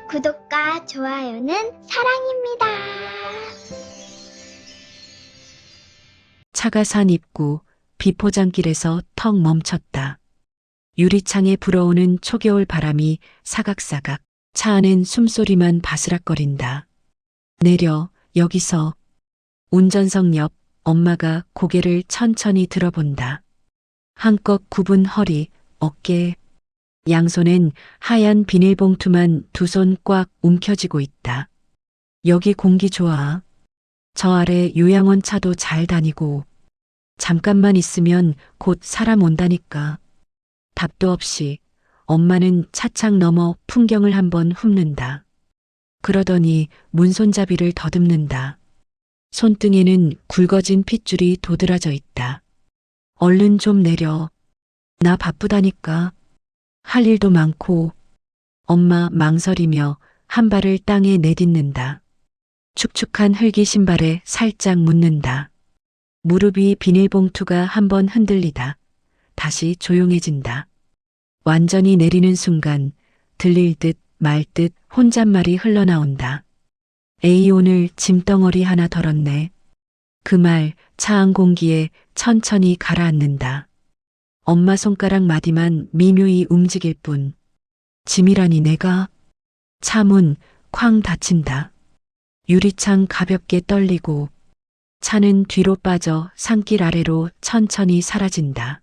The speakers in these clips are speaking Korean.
구독과 좋아요는 사랑입니다. 차가 산 입구 비포장길에서 턱 멈췄다. 유리창에 불어오는 초겨울 바람이 사각사각, 차 안엔 숨소리만 바스락거린다. 내려, 여기서. 운전석 옆 엄마가 고개를 천천히 들어본다. 한껏 굽은 허리, 어깨, 양손엔 하얀 비닐봉투만 두 손 꽉 움켜쥐고 있다. 여기 공기 좋아. 저 아래 요양원 차도 잘 다니고 잠깐만 있으면 곧 사람 온다니까. 답도 없이 엄마는 차창 너머 풍경을 한번 훑는다. 그러더니 문손잡이를 더듬는다. 손등에는 굵어진 핏줄이 도드라져 있다. 얼른 좀 내려. 나 바쁘다니까. 할 일도 많고. 엄마 망설이며 한 발을 땅에 내딛는다. 축축한 흙이 신발에 살짝 묻는다. 무릎이 비닐봉투가 한번 흔들리다. 다시 조용해진다. 완전히 내리는 순간 들릴 듯 말 듯 혼잣말이 흘러나온다. 에이 오늘 짐덩어리 하나 덜었네. 그 말 차 안 공기에 천천히 가라앉는다. 엄마 손가락 마디만 미묘히 움직일 뿐. 짐이라니 내가. 차 문 쾅 닫힌다. 유리창 가볍게 떨리고 차는 뒤로 빠져 산길 아래로 천천히 사라진다.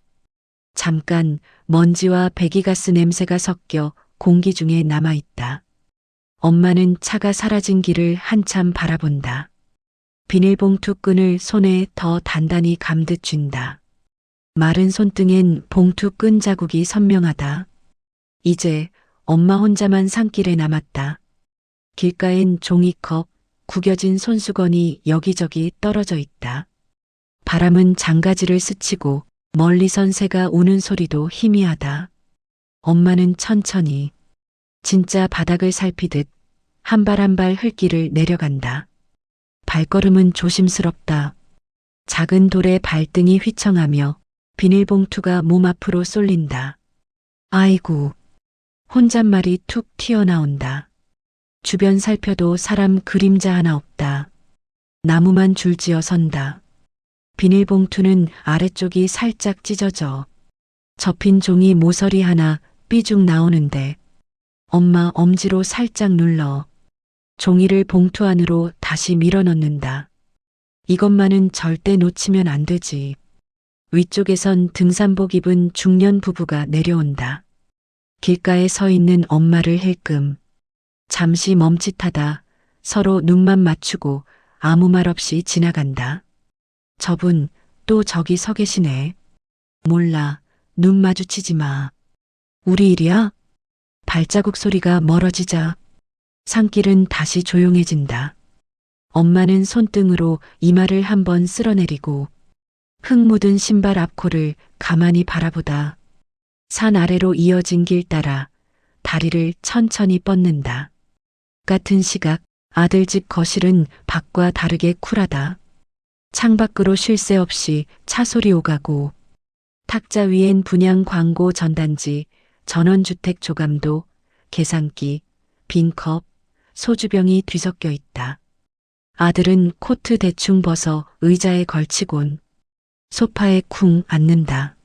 잠깐 먼지와 배기가스 냄새가 섞여 공기 중에 남아있다. 엄마는 차가 사라진 길을 한참 바라본다. 비닐봉투 끈을 손에 더 단단히 감듯 쥔다. 마른 손등엔 봉투 끈 자국이 선명하다. 이제 엄마 혼자만 산길에 남았다. 길가엔 종이컵, 구겨진 손수건이 여기저기 떨어져 있다. 바람은 장가지를 스치고 멀리선 새가 우는 소리도 희미하다. 엄마는 천천히 진짜 바닥을 살피듯 한 발 한 발 흙길을 내려간다. 발걸음은 조심스럽다. 작은 돌에 발등이 휘청하며 비닐봉투가 몸 앞으로 쏠린다. 아이고. 혼잣말이 툭 튀어나온다. 주변 살펴도 사람 그림자 하나 없다. 나무만 줄지어 선다. 비닐봉투는 아래쪽이 살짝 찢어져. 접힌 종이 모서리 하나 삐죽 나오는데 엄마 엄지로 살짝 눌러 종이를 봉투 안으로 다시 밀어넣는다. 이것만은 절대 놓치면 안 되지. 위쪽에선 등산복 입은 중년 부부가 내려온다. 길가에 서 있는 엄마를 힐끔. 잠시 멈칫하다 서로 눈만 맞추고 아무 말 없이 지나간다. 저분 또 저기 서 계시네. 몰라. 눈 마주치지 마. 우리 일이야? 발자국 소리가 멀어지자 산길은 다시 조용해진다. 엄마는 손등으로 이마를 한번 쓸어내리고 흙 묻은 신발 앞코를 가만히 바라보다 산 아래로 이어진 길 따라 다리를 천천히 뻗는다. 같은 시각 아들 집 거실은 밖과 다르게 쿨하다. 창밖으로 쉴 새 없이 차 소리 오가고 탁자 위엔 분양 광고 전단지, 전원주택 조감도, 계산기, 빈컵, 소주병이 뒤섞여 있다. 아들은 코트 대충 벗어 의자에 걸치곤 소파에 쿵 앉는다.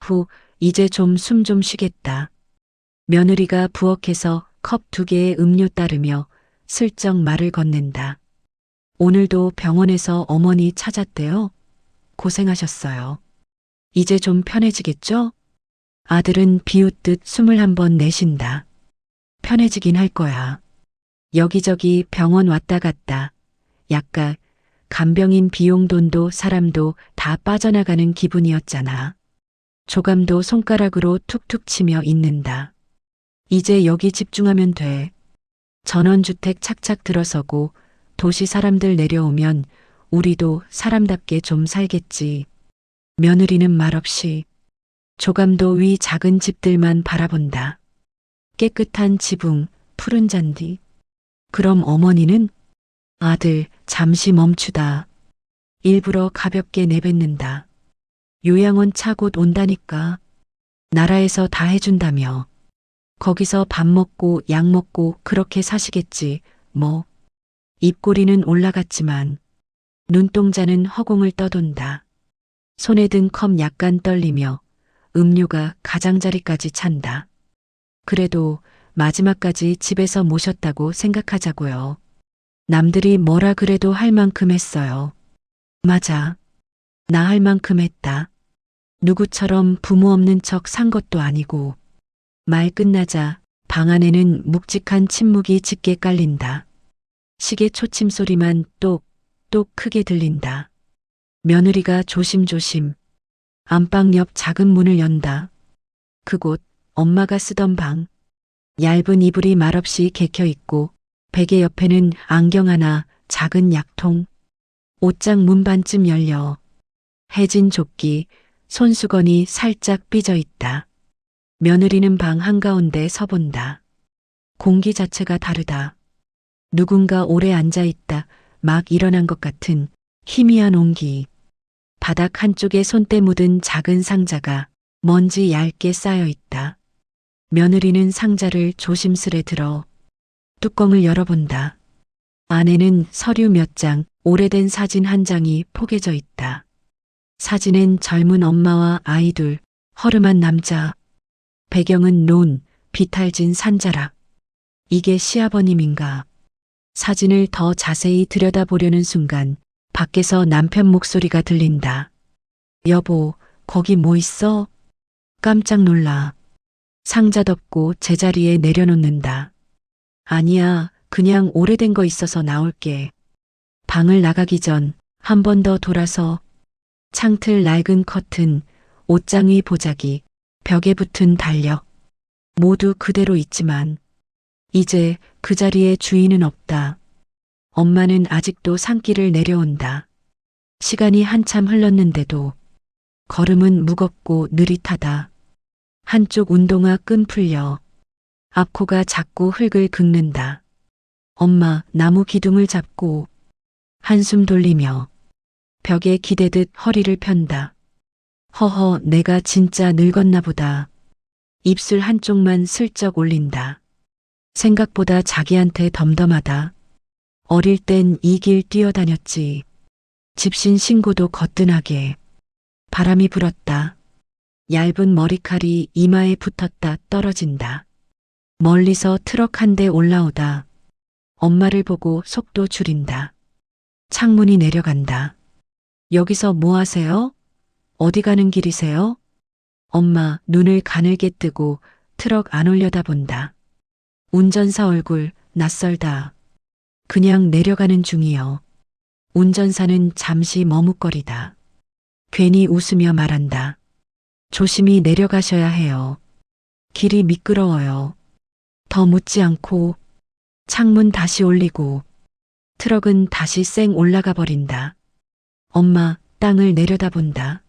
후, 이제 좀 숨 좀 쉬겠다. 며느리가 부엌에서 컵 2개의 음료 따르며 슬쩍 말을 건넨다. 오늘도 병원에서 어머니 찾았대요. 고생하셨어요. 이제 좀 편해지겠죠? 아들은 비웃듯 숨을 한번 내쉰다. 편해지긴 할 거야. 여기저기 병원 왔다 갔다. 약간 간병인 비용 돈도 사람도 다 빠져나가는 기분이었잖아. 조감도 손가락으로 툭툭 치며 있는다. 이제 여기 집중하면 돼. 전원주택 착착 들어서고 도시 사람들 내려오면 우리도 사람답게 좀 살겠지. 며느리는 말없이 조감도 위 작은 집들만 바라본다. 깨끗한 지붕, 푸른 잔디. 그럼 어머니는? 아들, 잠시 멈추다. 일부러 가볍게 내뱉는다. 요양원 차 곧 온다니까. 나라에서 다 해준다며. 거기서 밥 먹고 약 먹고 그렇게 사시겠지, 뭐. 입꼬리는 올라갔지만 눈동자는 허공을 떠돈다. 손에 든 컵 약간 떨리며 음료가 가장자리까지 찬다. 그래도 마지막까지 집에서 모셨다고 생각하자고요. 남들이 뭐라 그래도 할 만큼 했어요. 맞아. 나 할 만큼 했다. 누구처럼 부모 없는 척 산 것도 아니고. 말 끝나자 방 안에는 묵직한 침묵이 짙게 깔린다. 시계 초침 소리만 똑똑 크게 들린다. 며느리가 조심조심 안방 옆 작은 문을 연다. 그곳 엄마가 쓰던 방. 얇은 이불이 말없이 개켜 있고 베개 옆에는 안경 하나, 작은 약통. 옷장 문 반쯤 열려 해진 조끼, 손수건이 살짝 삐져 있다. 며느리는 방 한가운데 서본다. 공기 자체가 다르다. 누군가 오래 앉아 있다. 막 일어난 것 같은 희미한 온기. 바닥 한쪽에 손때 묻은 작은 상자가 먼지 얇게 쌓여 있다. 며느리는 상자를 조심스레 들어 뚜껑을 열어본다. 안에는 서류 몇 장, 오래된 사진 한 장이 포개져 있다. 사진엔 젊은 엄마와 아이 둘, 허름한 남자. 배경은 논, 비탈진 산자락. 이게 시아버님인가? 사진을 더 자세히 들여다보려는 순간 밖에서 남편 목소리가 들린다. 여보, 거기 뭐 있어? 깜짝 놀라. 상자 덮고 제자리에 내려놓는다. 아니야, 그냥 오래된 거 있어서 나올게. 방을 나가기 전 한 번 더 돌아서 창틀 낡은 커튼, 옷장 위 보자기, 벽에 붙은 달력. 모두 그대로 있지만 이제 그 자리에 주인은 없다. 엄마는 아직도 산길을 내려온다. 시간이 한참 흘렀는데도 걸음은 무겁고 느릿하다. 한쪽 운동화 끈 풀려 앞코가 자꾸 흙을 긁는다. 엄마 나무 기둥을 잡고 한숨 돌리며 벽에 기대듯 허리를 편다. 허허, 내가 진짜 늙었나 보다. 입술 한쪽만 슬쩍 올린다. 생각보다 자기한테 덤덤하다. 어릴 땐 이 길 뛰어다녔지. 집신 신고도 거뜬하게. 바람이 불었다. 얇은 머리칼이 이마에 붙었다 떨어진다. 멀리서 트럭 한 대 올라오다. 엄마를 보고 속도 줄인다. 창문이 내려간다. 여기서 뭐 하세요? 어디 가는 길이세요? 엄마 눈을 가늘게 뜨고 트럭 안 올려다본다. 운전사 얼굴 낯설다. 그냥 내려가는 중이요. 운전사는 잠시 머뭇거리다. 괜히 웃으며 말한다. 조심히 내려가셔야 해요. 길이 미끄러워요. 더 묻지 않고 창문 다시 올리고 트럭은 다시 쌩 올라가 버린다. 엄마 땅을 내려다본다.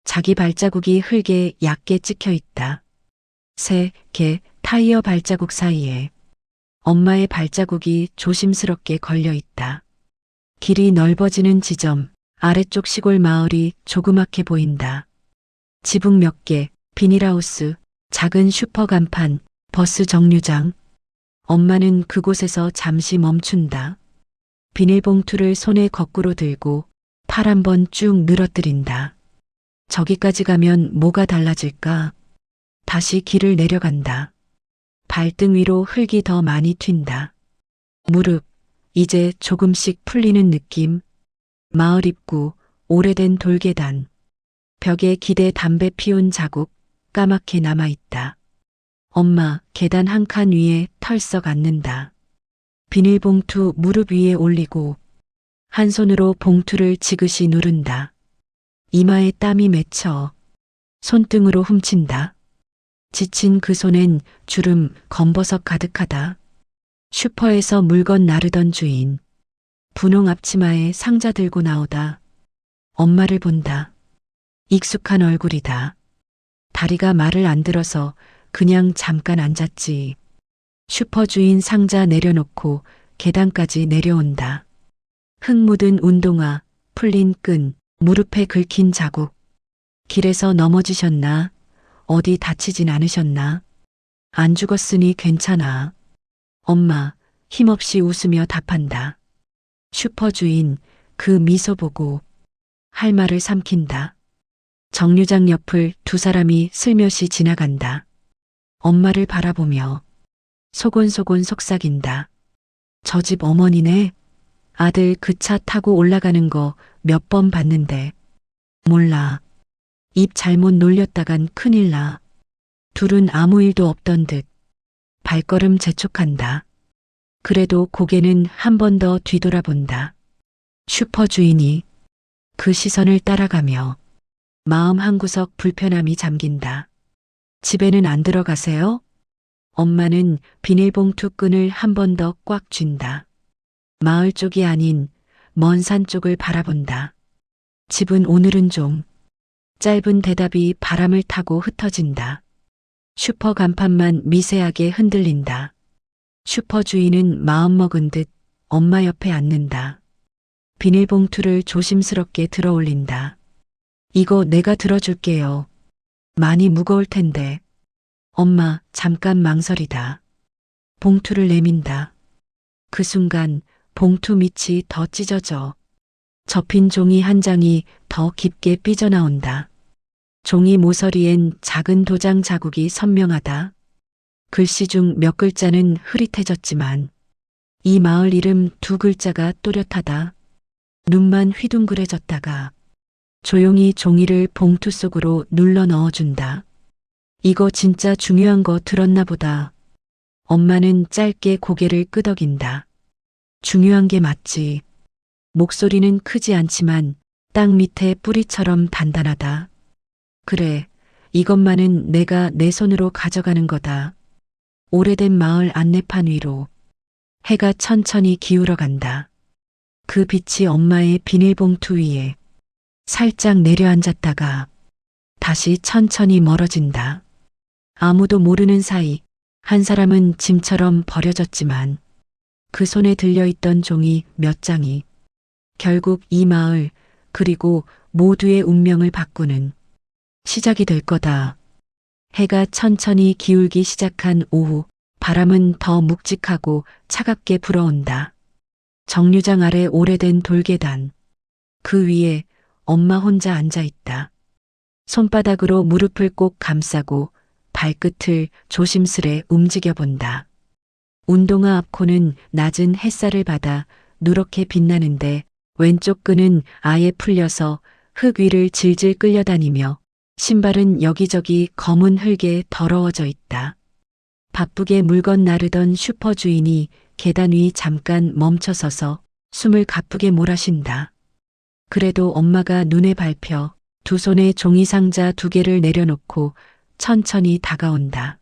자기 발자국이 흙에 얕게 찍혀 있다. 새, 개, 타이어 발자국 사이에 엄마의 발자국이 조심스럽게 걸려 있다. 길이 넓어지는 지점, 아래쪽 시골 마을이 조그맣게 보인다. 지붕 몇 개, 비닐하우스, 작은 슈퍼 간판, 버스 정류장. 엄마는 그곳에서 잠시 멈춘다. 비닐봉투를 손에 거꾸로 들고 팔 한 번 쭉 늘어뜨린다. 저기까지 가면 뭐가 달라질까? 다시 길을 내려간다. 발등 위로 흙이 더 많이 튄다. 무릎, 이제 조금씩 풀리는 느낌. 마을 입구, 오래된 돌계단. 벽에 기대 담배 피운 자국, 까맣게 남아있다. 엄마, 계단 한 칸 위에 털썩 앉는다. 비닐봉투 무릎 위에 올리고 한 손으로 봉투를 지그시 누른다. 이마에 땀이 맺혀 손등으로 훔친다. 지친 그 손엔 주름, 검버섯 가득하다. 슈퍼에서 물건 나르던 주인. 분홍 앞치마에 상자 들고 나오다. 엄마를 본다. 익숙한 얼굴이다. 다리가 말을 안 들어서 그냥 잠깐 앉았지. 슈퍼 주인 상자 내려놓고 계단까지 내려온다. 흙 묻은 운동화, 풀린 끈, 무릎에 긁힌 자국. 길에서 넘어지셨나? 어디 다치진 않으셨나? 안 죽었으니 괜찮아. 엄마 힘없이 웃으며 답한다. 슈퍼 주인 그 미소 보고 할 말을 삼킨다. 정류장 옆을 두 사람이 슬며시 지나간다. 엄마를 바라보며 소곤소곤 속삭인다. 저 집 어머니네. 아들 그 차 타고 올라가는 거 몇 번 봤는데. 몰라. 입 잘못 놀렸다간 큰일 나. 둘은 아무 일도 없던 듯 발걸음 재촉한다. 그래도 고개는 한 번 더 뒤돌아본다. 슈퍼 주인이 그 시선을 따라가며 마음 한구석 불편함이 잠긴다. 집에는 안 들어가세요? 엄마는 비닐봉투 끈을 한 번 더 꽉 쥔다. 마을 쪽이 아닌 먼 산 쪽을 바라본다. 집은 오늘은 좀. 짧은 대답이 바람을 타고 흩어진다. 슈퍼 간판만 미세하게 흔들린다. 슈퍼 주인은 마음먹은 듯 엄마 옆에 앉는다. 비닐봉투를 조심스럽게 들어 올린다. 이거 내가 들어줄게요. 많이 무거울 텐데. 엄마 잠깐 망설이다. 봉투를 내민다. 그 순간 봉투 밑이 더 찢어져. 접힌 종이 한 장이 더 깊게 삐져나온다. 종이 모서리엔 작은 도장 자국이 선명하다. 글씨 중 몇 글자는 흐릿해졌지만 이 마을 이름 두 글자가 또렷하다. 눈만 휘둥그레졌다가 조용히 종이를 봉투 속으로 눌러 넣어준다. 이거 진짜 중요한 거 들었나 보다. 엄마는 짧게 고개를 끄덕인다. 중요한 게 맞지. 목소리는 크지 않지만 땅 밑에 뿌리처럼 단단하다. 그래, 이것만은 내가 내 손으로 가져가는 거다. 오래된 마을 안내판 위로 해가 천천히 기울어 간다. 그 빛이 엄마의 비닐봉투 위에 살짝 내려앉았다가 다시 천천히 멀어진다. 아무도 모르는 사이 한 사람은 짐처럼 버려졌지만 그 손에 들려있던 종이 몇 장이 결국 이 마을 그리고 모두의 운명을 바꾸는 시작이 될 거다. 해가 천천히 기울기 시작한 오후, 바람은 더 묵직하고 차갑게 불어온다. 정류장 아래 오래된 돌계단. 그 위에 엄마 혼자 앉아 있다. 손바닥으로 무릎을 꼭 감싸고 발끝을 조심스레 움직여 본다. 운동화 앞코는 낮은 햇살을 받아 누렇게 빛나는데 왼쪽 끈은 아예 풀려서 흙 위를 질질 끌려다니며 신발은 여기저기 검은 흙에 더러워져 있다. 바쁘게 물건 나르던 슈퍼 주인이 계단 위 잠깐 멈춰서서 숨을 가쁘게 몰아쉰다. 그래도 엄마가 눈에 밟혀 두 손에 종이 상자 두 개를 내려놓고 천천히 다가온다.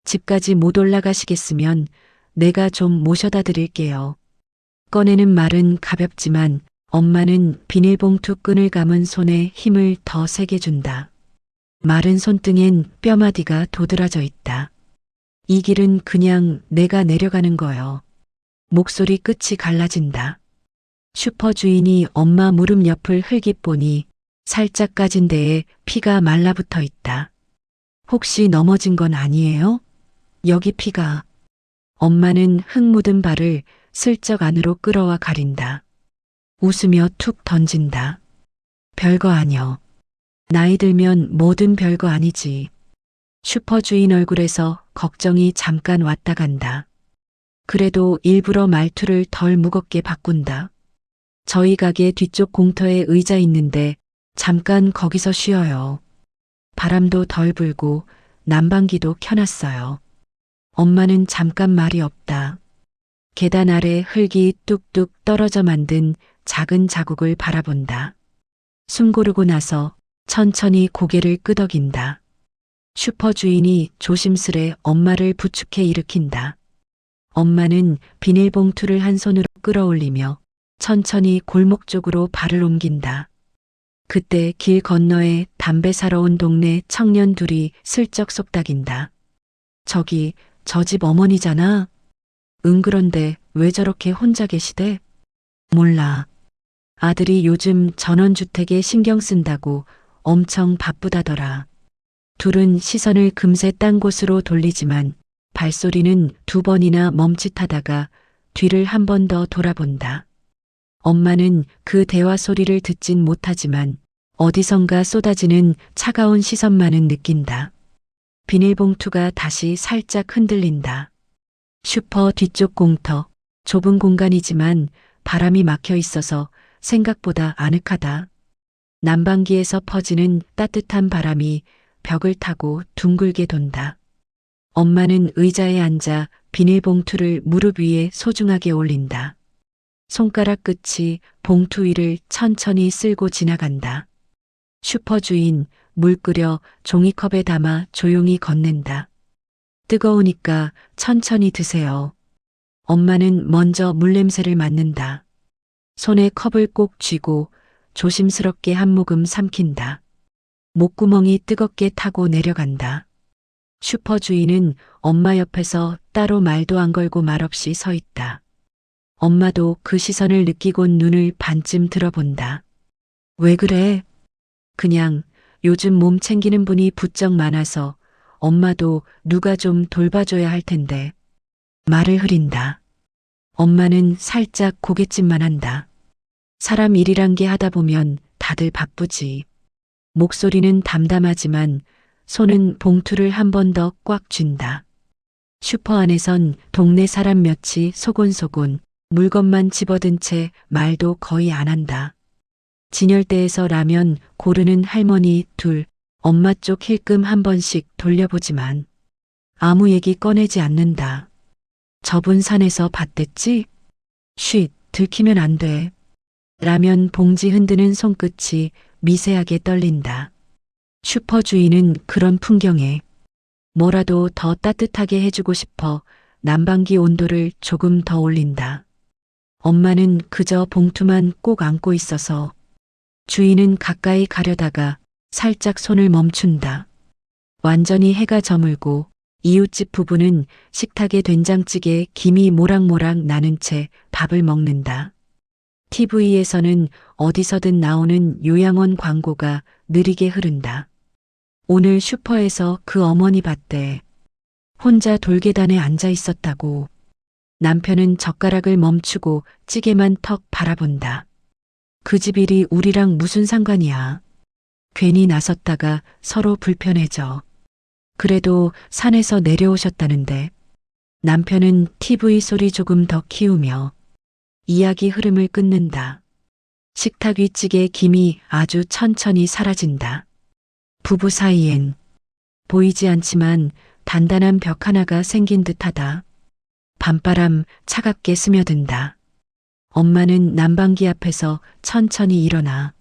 집까지 못 올라가시겠으면 내가 좀 모셔다 드릴게요. 꺼내는 말은 가볍지만 엄마는 비닐봉투 끈을 감은 손에 힘을 더 세게 준다. 마른 손등엔 뼈마디가 도드라져 있다. 이 길은 그냥 내가 내려가는 거요. 목소리 끝이 갈라진다. 슈퍼 주인이 엄마 무릎 옆을 흘깃 보니 살짝 까진 데에 피가 말라붙어 있다. 혹시 넘어진 건 아니에요? 여기 피가. 엄마는 흙 묻은 발을 슬쩍 안으로 끌어와 가린다. 웃으며 툭 던진다. 별거 아니여. 나이 들면 뭐든 별거 아니지. 슈퍼 주인 얼굴에서 걱정이 잠깐 왔다 간다. 그래도 일부러 말투를 덜 무겁게 바꾼다. 저희 가게 뒤쪽 공터에 의자 있는데 잠깐 거기서 쉬어요. 바람도 덜 불고 난방기도 켜놨어요. 엄마는 잠깐 말이 없다. 계단 아래 흙이 뚝뚝 떨어져 만든 작은 자국을 바라본다. 숨 고르고 나서 천천히 고개를 끄덕인다. 슈퍼 주인이 조심스레 엄마를 부축해 일으킨다. 엄마는 비닐봉투를 한 손으로 끌어올리며 천천히 골목 쪽으로 발을 옮긴다. 그때 길 건너에 담배 사러 온 동네 청년 둘이 슬쩍 속닥인다. 저기 저 집 어머니잖아. 응 그런데 왜 저렇게 혼자 계시대? 몰라. 아들이 요즘 전원주택에 신경 쓴다고 엄청 바쁘다더라. 둘은 시선을 금세 딴 곳으로 돌리지만 발소리는 두 번이나 멈칫하다가 뒤를 한 번 더 돌아본다. 엄마는 그 대화 소리를 듣진 못하지만 어디선가 쏟아지는 차가운 시선만은 느낀다. 비닐봉투가 다시 살짝 흔들린다. 슈퍼 뒤쪽 공터, 좁은 공간이지만 바람이 막혀 있어서 생각보다 아늑하다. 난방기에서 퍼지는 따뜻한 바람이 벽을 타고 둥글게 돈다. 엄마는 의자에 앉아 비닐봉투를 무릎 위에 소중하게 올린다. 손가락 끝이 봉투 위를 천천히 쓸고 지나간다. 슈퍼 주인, 물 끓여 종이컵에 담아 조용히 건넨다. 뜨거우니까 천천히 드세요. 엄마는 먼저 물냄새를 맡는다. 손에 컵을 꼭 쥐고 조심스럽게 한 모금 삼킨다. 목구멍이 뜨겁게 타고 내려간다. 슈퍼 주인은 엄마 옆에서 따로 말도 안 걸고 말없이 서 있다. 엄마도 그 시선을 느끼곤 눈을 반쯤 들어본다. 왜 그래? 그냥 요즘 몸 챙기는 분이 부쩍 많아서 엄마도 누가 좀 돌봐줘야 할 텐데. 말을 흐린다. 엄마는 살짝 고갯짓만 한다. 사람 일이란 게 하다 보면 다들 바쁘지. 목소리는 담담하지만 손은 봉투를 한 번 더 꽉 쥔다. 슈퍼 안에선 동네 사람 몇이 소곤소곤 물건만 집어든 채 말도 거의 안 한다. 진열대에서 라면 고르는 할머니 둘, 엄마 쪽 힐끔 한 번씩 돌려보지만 아무 얘기 꺼내지 않는다. 저분 산에서 봤댔지? 쉿, 들키면 안 돼. 라면 봉지 흔드는 손끝이 미세하게 떨린다. 슈퍼 주인은 그런 풍경에 뭐라도 더 따뜻하게 해주고 싶어 난방기 온도를 조금 더 올린다. 엄마는 그저 봉투만 꼭 안고 있어서 주인은 가까이 가려다가 살짝 손을 멈춘다. 완전히 해가 저물고 이웃집 부부는 식탁에 된장찌개에 김이 모락모락 나는 채 밥을 먹는다. TV에서는 어디서든 나오는 요양원 광고가 느리게 흐른다. 오늘 슈퍼에서 그 어머니 봤대. 혼자 돌계단에 앉아 있었다고. 남편은 젓가락을 멈추고 찌개만 턱 바라본다. 그 집 일이 우리랑 무슨 상관이야. 괜히 나섰다가 서로 불편해져. 그래도 산에서 내려오셨다는데. 남편은 TV 소리 조금 더 키우며 이야기 흐름을 끊는다. 식탁 위 찌개 김이 아주 천천히 사라진다. 부부 사이엔 보이지 않지만 단단한 벽 하나가 생긴 듯하다. 밤바람 차갑게 스며든다. 엄마는 난방기 앞에서 천천히 일어나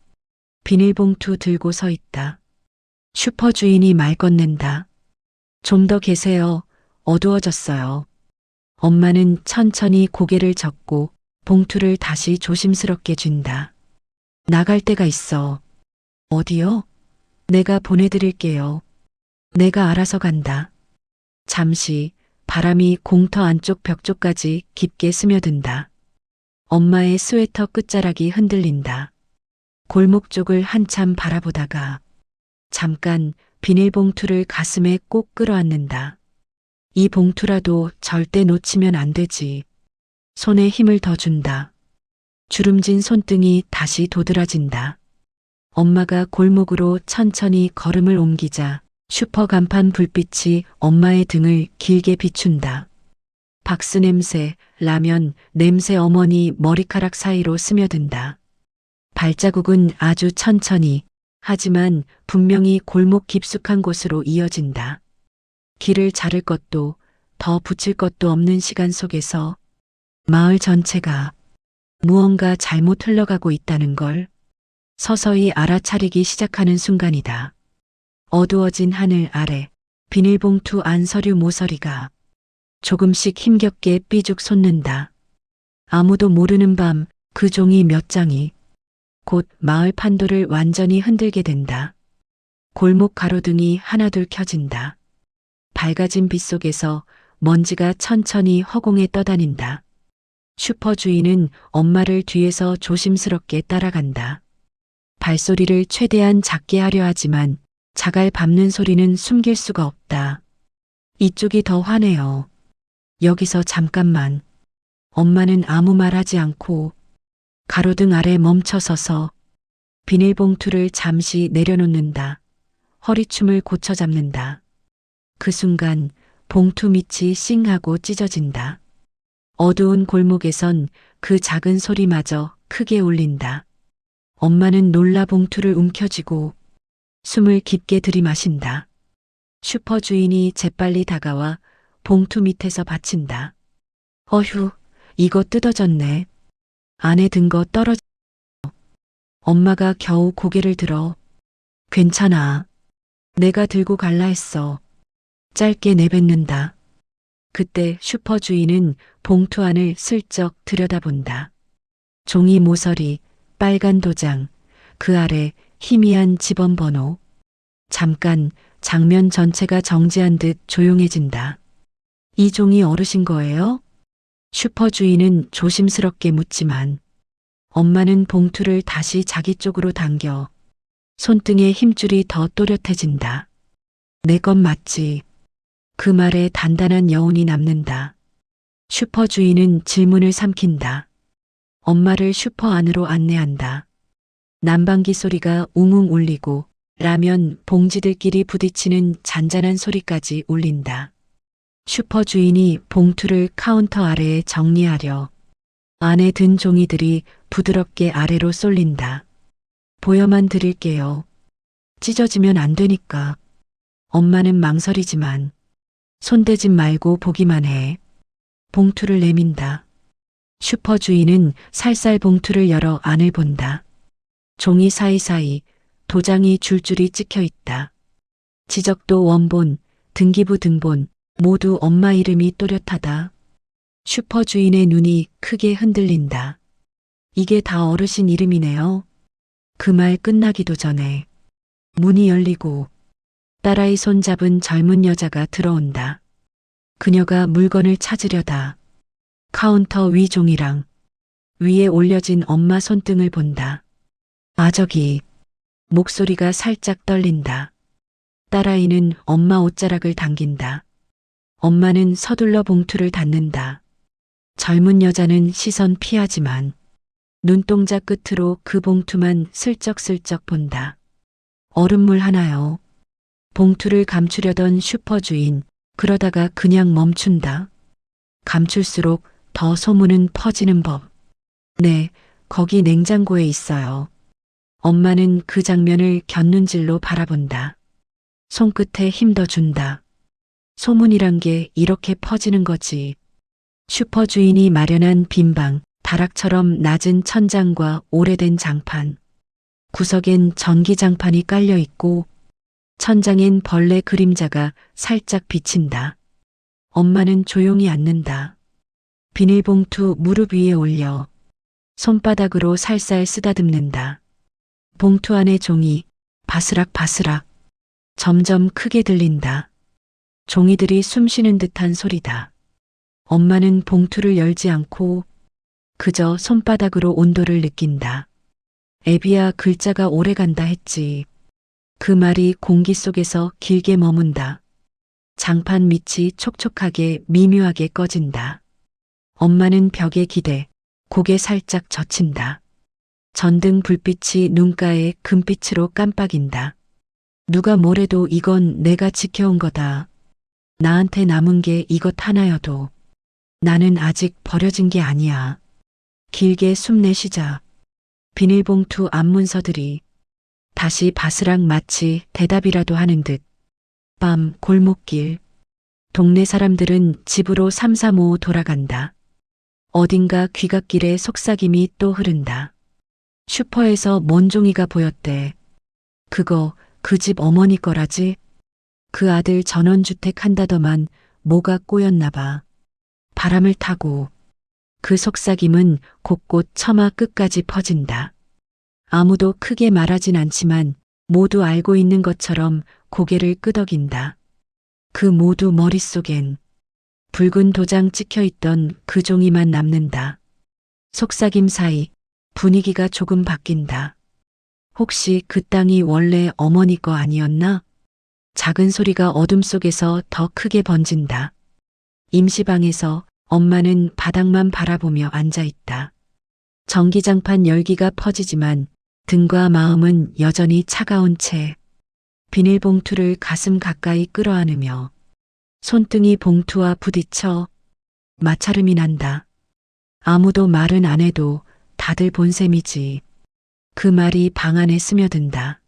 비닐봉투 들고 서 있다. 슈퍼 주인이 말 건넨다. 좀 더 계세요. 어두워졌어요. 엄마는 천천히 고개를 젓고 봉투를 다시 조심스럽게 쥔다. 나갈 데가 있어. 어디요? 내가 보내드릴게요. 내가 알아서 간다. 잠시 바람이 공터 안쪽 벽 쪽까지 깊게 스며든다. 엄마의 스웨터 끝자락이 흔들린다. 골목 쪽을 한참 바라보다가 잠깐 비닐봉투를 가슴에 꼭 끌어안는다. 이 봉투라도 절대 놓치면 안 되지. 손에 힘을 더 준다. 주름진 손등이 다시 도드라진다. 엄마가 골목으로 천천히 걸음을 옮기자 슈퍼 간판 불빛이 엄마의 등을 길게 비춘다. 박스 냄새, 라면, 냄새 어머니 머리카락 사이로 스며든다. 발자국은 아주 천천히, 하지만 분명히 골목 깊숙한 곳으로 이어진다. 길을 자를 것도 더 붙일 것도 없는 시간 속에서 마을 전체가 무언가 잘못 흘러가고 있다는 걸 서서히 알아차리기 시작하는 순간이다. 어두워진 하늘 아래 비닐봉투 안 서류 모서리가 조금씩 힘겹게 삐죽 솟는다. 아무도 모르는 밤 그 종이 몇 장이 곧 마을 판도를 완전히 흔들게 된다. 골목 가로등이 하나둘 켜진다. 밝아진 빛 속에서 먼지가 천천히 허공에 떠다닌다. 슈퍼 주인은 엄마를 뒤에서 조심스럽게 따라간다. 발소리를 최대한 작게 하려 하지만 자갈 밟는 소리는 숨길 수가 없다. 이쪽이 더 화내요. 여기서 잠깐만. 엄마는 아무 말 하지 않고 가로등 아래 멈춰서서 비닐봉투를 잠시 내려놓는다. 허리춤을 고쳐 잡는다. 그 순간 봉투 밑이 싱하고 찢어진다. 어두운 골목에선 그 작은 소리마저 크게 울린다. 엄마는 놀라 봉투를 움켜쥐고 숨을 깊게 들이마신다. 슈퍼 주인이 재빨리 다가와 봉투 밑에서 받친다. 어휴, 이거 뜯어졌네. 안에 든 거 떨어져. 엄마가 겨우 고개를 들어. 괜찮아. 내가 들고 갈라 했어. 짧게 내뱉는다. 그때 슈퍼 주인은 봉투 안을 슬쩍 들여다본다. 종이 모서리, 빨간 도장, 그 아래 희미한 집원번호. 잠깐 장면 전체가 정지한 듯 조용해진다. 이 종이 어르신 거예요? 슈퍼 주인은 조심스럽게 묻지만 엄마는 봉투를 다시 자기 쪽으로 당겨 손등의 힘줄이 더 또렷해진다. 내 건 맞지. 그 말에 단단한 여운이 남는다. 슈퍼 주인은 질문을 삼킨다. 엄마를 슈퍼 안으로 안내한다. 난방기 소리가 웅웅 울리고 라면 봉지들끼리 부딪히는 잔잔한 소리까지 울린다. 슈퍼 주인이 봉투를 카운터 아래에 정리하려 안에 든 종이들이 부드럽게 아래로 쏠린다. 보여만 드릴게요. 찢어지면 안 되니까. 엄마는 망설이지만 손대지 말고 보기만 해. 봉투를 내민다. 슈퍼 주인은 살살 봉투를 열어 안을 본다. 종이 사이사이 도장이 줄줄이 찍혀 있다. 지적도 원본, 등기부 등본, 모두 엄마 이름이 또렷하다. 슈퍼 주인의 눈이 크게 흔들린다. 이게 다 어르신 이름이네요. 그 말 끝나기도 전에 문이 열리고 딸아이 손 잡은 젊은 여자가 들어온다. 그녀가 물건을 찾으려다 카운터 위 종이랑 위에 올려진 엄마 손등을 본다. 아, 저기. 목소리가 살짝 떨린다. 딸아이는 엄마 옷자락을 당긴다. 엄마는 서둘러 봉투를 닫는다. 젊은 여자는 시선 피하지만 눈동자 끝으로 그 봉투만 슬쩍슬쩍 본다. 얼음물 하나요. 봉투를 감추려던 슈퍼 주인, 그러다가 그냥 멈춘다. 감출수록 더 소문은 퍼지는 법. 네, 거기 냉장고에 있어요. 엄마는 그 장면을 곁눈질로 바라본다. 손끝에 힘 더 준다. 소문이란 게 이렇게 퍼지는 거지. 슈퍼 주인이 마련한 빈방, 다락처럼 낮은 천장과 오래된 장판. 구석엔 전기장판이 깔려 있고 천장엔 벌레 그림자가 살짝 비친다. 엄마는 조용히 앉는다. 비닐봉투 무릎 위에 올려 손바닥으로 살살 쓰다듬는다. 봉투 안의 종이 바스락바스락 점점 크게 들린다. 종이들이 숨쉬는 듯한 소리다. 엄마는 봉투를 열지 않고 그저 손바닥으로 온도를 느낀다. 애비야, 글자가 오래간다 했지. 그 말이 공기 속에서 길게 머문다. 장판 밑이 촉촉하게 미묘하게 꺼진다. 엄마는 벽에 기대 고개 살짝 젖힌다. 전등 불빛이 눈가에 금빛으로 깜빡인다. 누가 뭐래도 이건 내가 지켜온 거다. 나한테 남은 게 이것 하나여도 나는 아직 버려진 게 아니야. 길게 숨 내쉬자. 비닐봉투 앞문서들이 다시 바스락 마치 대답이라도 하는 듯. 밤 골목길. 동네 사람들은 집으로 삼삼오오 돌아간다. 어딘가 귀갓길에 속삭임이 또 흐른다. 슈퍼에서 먼 종이가 보였대. 그거 그 집 어머니 거라지? 그 아들 전원주택 한다더만 뭐가 꼬였나 봐. 바람을 타고. 그 속삭임은 곳곳 처마 끝까지 퍼진다. 아무도 크게 말하진 않지만 모두 알고 있는 것처럼 고개를 끄덕인다. 그 모두 머릿속엔 붉은 도장 찍혀 있던 그 종이만 남는다. 속삭임 사이 분위기가 조금 바뀐다. 혹시 그 땅이 원래 어머니 거 아니었나? 작은 소리가 어둠 속에서 더 크게 번진다. 임시방에서 엄마는 바닥만 바라보며 앉아 있다. 전기장판 열기가 퍼지지만 등과 마음은 여전히 차가운 채 비닐봉투를 가슴 가까이 끌어안으며 손등이 봉투와 부딪혀 마찰음이 난다. 아무도 말은 안 해도 다들 본 셈이지. 그 말이 방 안에 스며든다.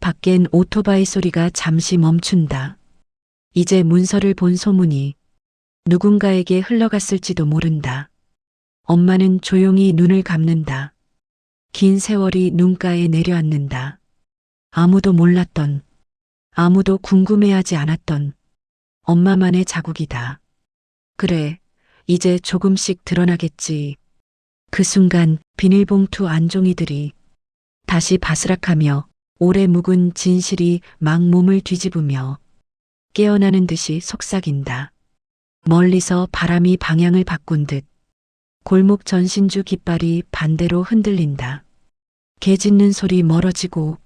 밖엔 오토바이 소리가 잠시 멈춘다. 이제 문서를 본 소문이 누군가에게 흘러갔을지도 모른다. 엄마는 조용히 눈을 감는다. 긴 세월이 눈가에 내려앉는다. 아무도 몰랐던, 아무도 궁금해하지 않았던 엄마만의 자국이다. 그래, 이제 조금씩 드러나겠지. 그 순간 비닐봉투 안종이들이 다시 바스락하며 오래 묵은 진실이 막 몸을 뒤집으며 깨어나는 듯이 속삭인다. 멀리서 바람이 방향을 바꾼 듯 골목 전신주 깃발이 반대로 흔들린다. 개 짖는 소리 멀어지고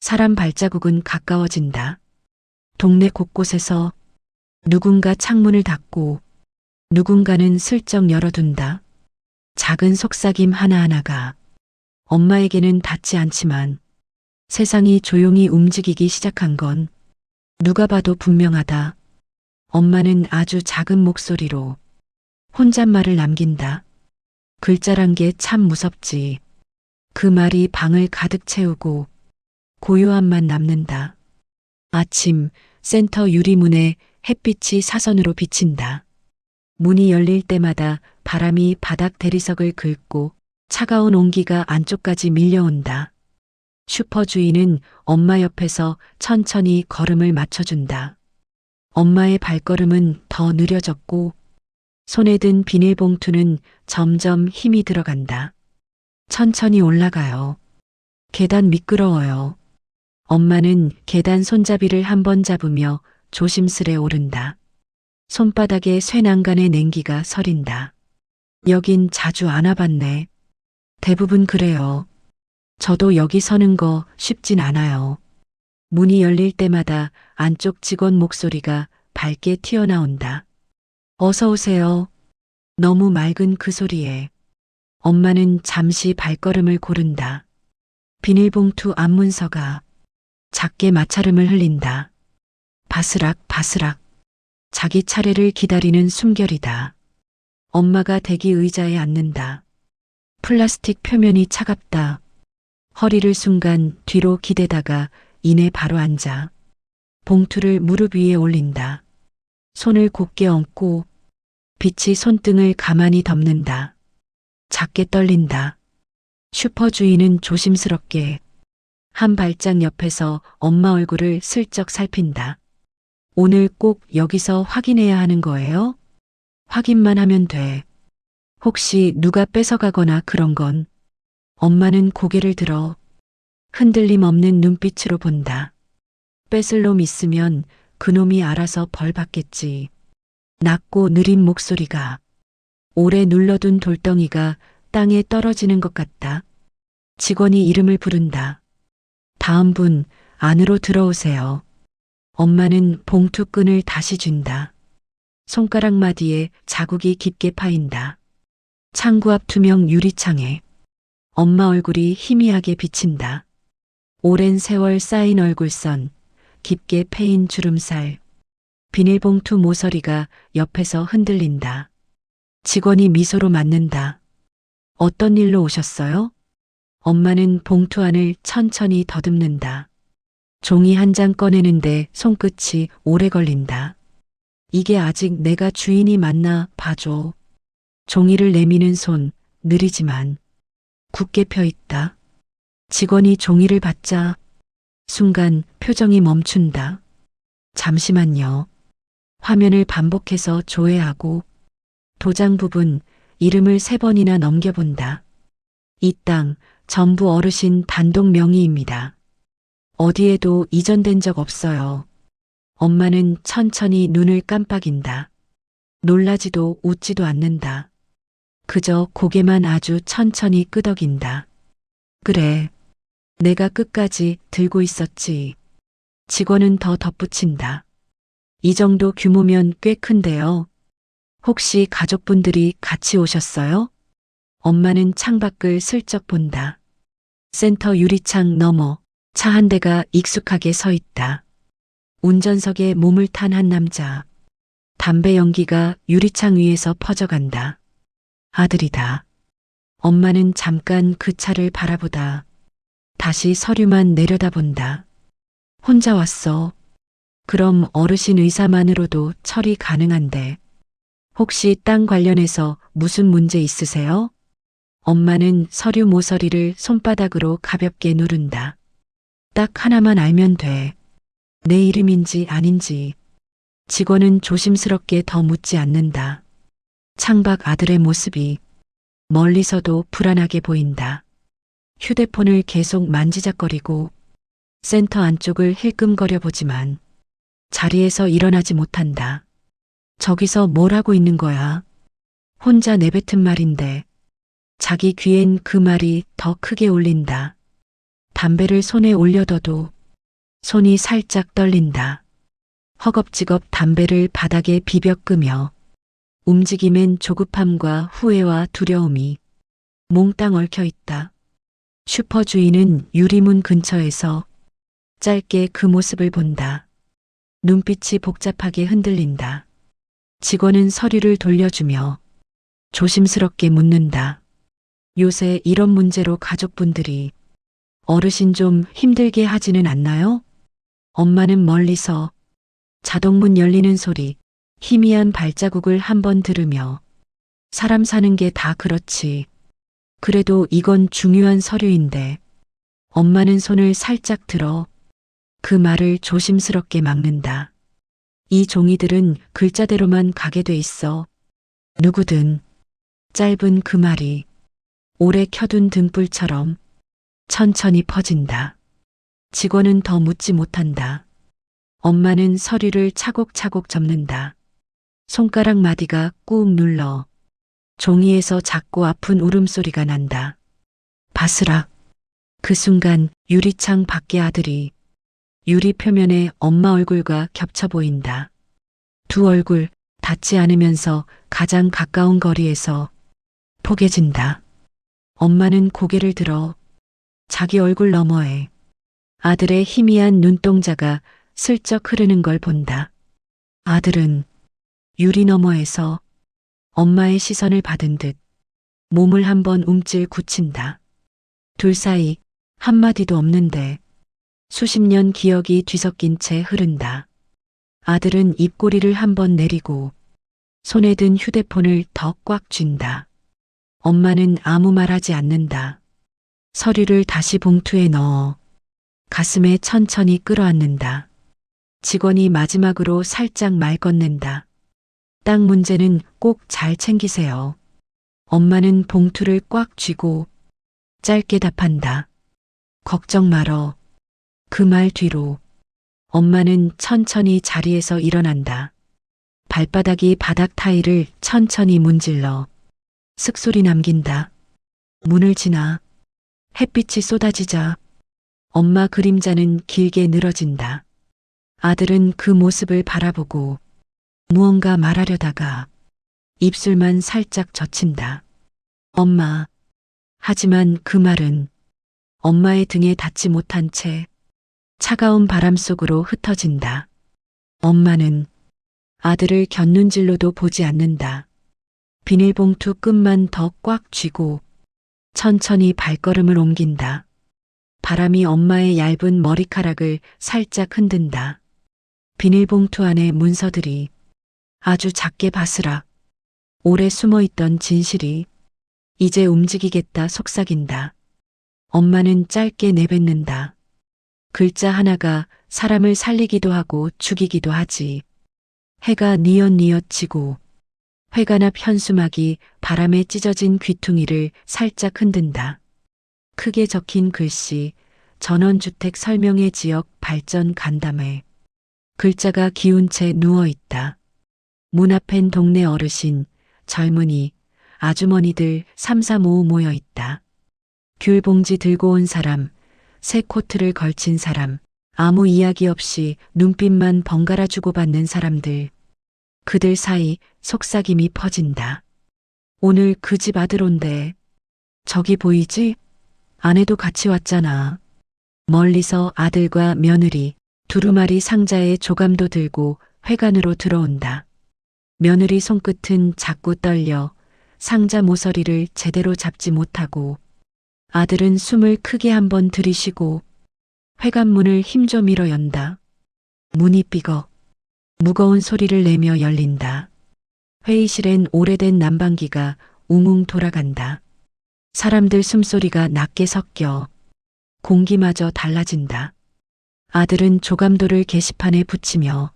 사람 발자국은 가까워진다. 동네 곳곳에서 누군가 창문을 닫고 누군가는 슬쩍 열어둔다. 작은 속삭임 하나하나가 엄마에게는 닿지 않지만 세상이 조용히 움직이기 시작한 건 누가 봐도 분명하다. 엄마는 아주 작은 목소리로 혼잣말을 남긴다. 글자란 게 참 무섭지. 그 말이 방을 가득 채우고 고요함만 남는다. 아침 센터 유리문에 햇빛이 사선으로 비친다. 문이 열릴 때마다 바람이 바닥 대리석을 긁고 차가운 온기가 안쪽까지 밀려온다. 슈퍼 주인은 엄마 옆에서 천천히 걸음을 맞춰준다. 엄마의 발걸음은 더 느려졌고 손에 든 비닐봉투는 점점 힘이 들어간다. 천천히 올라가요. 계단 미끄러워요. 엄마는 계단 손잡이를 한 번 잡으며 조심스레 오른다. 손바닥에 쇠난간의 냉기가 서린다. 여긴 자주 안 와봤네. 대부분 그래요. 저도 여기 서는 거 쉽진 않아요. 문이 열릴 때마다 안쪽 직원 목소리가 밝게 튀어나온다. 어서 오세요. 너무 맑은 그 소리에 엄마는 잠시 발걸음을 고른다. 비닐봉투 앞문서가 작게 마찰음을 흘린다. 바스락 바스락. 자기 차례를 기다리는 숨결이다. 엄마가 대기 의자에 앉는다. 플라스틱 표면이 차갑다. 허리를 순간 뒤로 기대다가 이내 바로 앉아 봉투를 무릎 위에 올린다. 손을 곧게 얹고 빛이 손등을 가만히 덮는다. 작게 떨린다. 슈퍼 주인은 조심스럽게 한 발짝 옆에서 엄마 얼굴을 슬쩍 살핀다. 오늘 꼭 여기서 확인해야 하는 거예요? 확인만 하면 돼. 혹시 누가 뺏어가거나 그런 건? 엄마는 고개를 들어 흔들림 없는 눈빛으로 본다. 뺏을 놈 있으면 그놈이 알아서 벌 받겠지. 낮고 느린 목소리가 오래 눌러둔 돌덩이가 땅에 떨어지는 것 같다. 직원이 이름을 부른다. 다음 분 안으로 들어오세요. 엄마는 봉투끈을 다시 쥔다. 손가락 마디에 자국이 깊게 파인다. 창구 앞 투명 유리창에 엄마 얼굴이 희미하게 비친다. 오랜 세월 쌓인 얼굴선, 깊게 패인 주름살, 비닐봉투 모서리가 옆에서 흔들린다. 직원이 미소로 맞는다. 어떤 일로 오셨어요? 엄마는 봉투 안을 천천히 더듬는다. 종이 한 장 꺼내는데 손끝이 오래 걸린다. 이게 아직 내가 주인이 맞나 봐줘. 종이를 내미는 손, 느리지만 굳게 펴 있다. 직원이 종이를 받자 순간 표정이 멈춘다. 잠시만요. 화면을 반복해서 조회하고 도장 부분 이름을 3번이나 넘겨본다. 이 땅 전부 어르신 단독 명의입니다. 어디에도 이전된 적 없어요. 엄마는 천천히 눈을 깜빡인다. 놀라지도 웃지도 않는다. 그저 고개만 아주 천천히 끄덕인다. 그래, 내가 끝까지 들고 있었지. 직원은 더 덧붙인다. 이 정도 규모면 꽤 큰데요. 혹시 가족분들이 같이 오셨어요? 엄마는 창밖을 슬쩍 본다. 센터 유리창 너머 차 한 대가 익숙하게 서 있다. 운전석에 몸을 탄 한 남자. 담배 연기가 유리창 위에서 퍼져간다. 아들이다. 엄마는 잠깐 그 차를 바라보다 다시 서류만 내려다본다. 혼자 왔어. 그럼 어르신 의사만으로도 처리 가능한데. 혹시 땅 관련해서 무슨 문제 있으세요? 엄마는 서류 모서리를 손바닥으로 가볍게 누른다. 딱 하나만 알면 돼. 내 이름인지 아닌지. 직원은 조심스럽게 더 묻지 않는다. 창밖 아들의 모습이 멀리서도 불안하게 보인다. 휴대폰을 계속 만지작거리고 센터 안쪽을 힐끔거려 보지만 자리에서 일어나지 못한다. 저기서 뭘 하고 있는 거야? 혼자 내뱉은 말인데 자기 귀엔 그 말이 더 크게 울린다. 담배를 손에 올려둬도 손이 살짝 떨린다. 허겁지겁 담배를 바닥에 비벼 끄며 움직임엔 조급함과 후회와 두려움이 몽땅 얽혀 있다. 슈퍼 주인은 유리문 근처에서 짧게 그 모습을 본다. 눈빛이 복잡하게 흔들린다. 직원은 서류를 돌려주며 조심스럽게 묻는다. 요새 이런 문제로 가족분들이 어르신 좀 힘들게 하지는 않나요? 엄마는 멀리서 자동문 열리는 소리, 희미한 발자국을 한번 들으며 사람 사는 게 다 그렇지. 그래도 이건 중요한 서류인데. 엄마는 손을 살짝 들어 그 말을 조심스럽게 막는다. 이 종이들은 글자대로만 가게 돼 있어. 누구든. 짧은 그 말이 오래 켜둔 등불처럼 천천히 퍼진다. 직원은 더 묻지 못한다. 엄마는 서류를 차곡차곡 접는다. 손가락 마디가 꾹 눌러 종이에서 작고 아픈 울음소리가 난다. 바스락. 그 순간 유리창 밖의 아들이 유리 표면에 엄마 얼굴과 겹쳐 보인다. 두 얼굴 닿지 않으면서 가장 가까운 거리에서 포개진다. 엄마는 고개를 들어 자기 얼굴 너머에 아들의 희미한 눈동자가 슬쩍 흐르는 걸 본다. 아들은 유리 너머에서 엄마의 시선을 받은 듯 몸을 한번 움찔 굳힌다. 둘 사이 한마디도 없는데 수십 년 기억이 뒤섞인 채 흐른다. 아들은 입꼬리를 한번 내리고 손에 든 휴대폰을 더 꽉 쥔다. 엄마는 아무 말 하지 않는다. 서류를 다시 봉투에 넣어 가슴에 천천히 끌어안는다. 직원이 마지막으로 살짝 말 건넨다. 땅 문제는 꼭 잘 챙기세요. 엄마는 봉투를 꽉 쥐고 짧게 답한다. 걱정 말어. 그 말 뒤로 엄마는 천천히 자리에서 일어난다. 발바닥이 바닥 타일을 천천히 문질러 슥소리 남긴다. 문을 지나 햇빛이 쏟아지자 엄마 그림자는 길게 늘어진다. 아들은 그 모습을 바라보고 무언가 말하려다가 입술만 살짝 젖힌다. 엄마. 하지만 그 말은 엄마의 등에 닿지 못한 채 차가운 바람 속으로 흩어진다. 엄마는 아들을 곁눈질로도 보지 않는다. 비닐봉투 끝만 더 꽉 쥐고 천천히 발걸음을 옮긴다. 바람이 엄마의 얇은 머리카락을 살짝 흔든다. 비닐봉투 안에 문서들이 아주 작게 바스락 오래 숨어있던 진실이 이제 움직이겠다 속삭인다. 엄마는 짧게 내뱉는다. 글자 하나가 사람을 살리기도 하고 죽이기도 하지. 해가 뉘엿뉘엿 지고 회관 앞 현수막이 바람에 찢어진 귀퉁이를 살짝 흔든다. 크게 적힌 글씨 전원주택 설명회 지역 발전 간담회. 글자가 기운 채 누워있다. 문 앞엔 동네 어르신, 젊은이, 아주머니들 3, 4, 5 모여있다. 귤 봉지 들고 온 사람, 새 코트를 걸친 사람, 아무 이야기 없이 눈빛만 번갈아 주고받는 사람들. 그들 사이 속삭임이 퍼진다. 오늘 그 집 아들 온대. 저기 보이지? 아내도 같이 왔잖아. 멀리서 아들과 며느리, 두루마리 상자에 조감도 들고 회관으로 들어온다. 며느리 손끝은 자꾸 떨려 상자 모서리를 제대로 잡지 못하고 아들은 숨을 크게 한번 들이쉬고 회관문을 힘줘 밀어 연다. 문이 삐걱 무거운 소리를 내며 열린다. 회의실엔 오래된 난방기가 웅웅 돌아간다. 사람들 숨소리가 낮게 섞여 공기마저 달라진다. 아들은 조감도를 게시판에 붙이며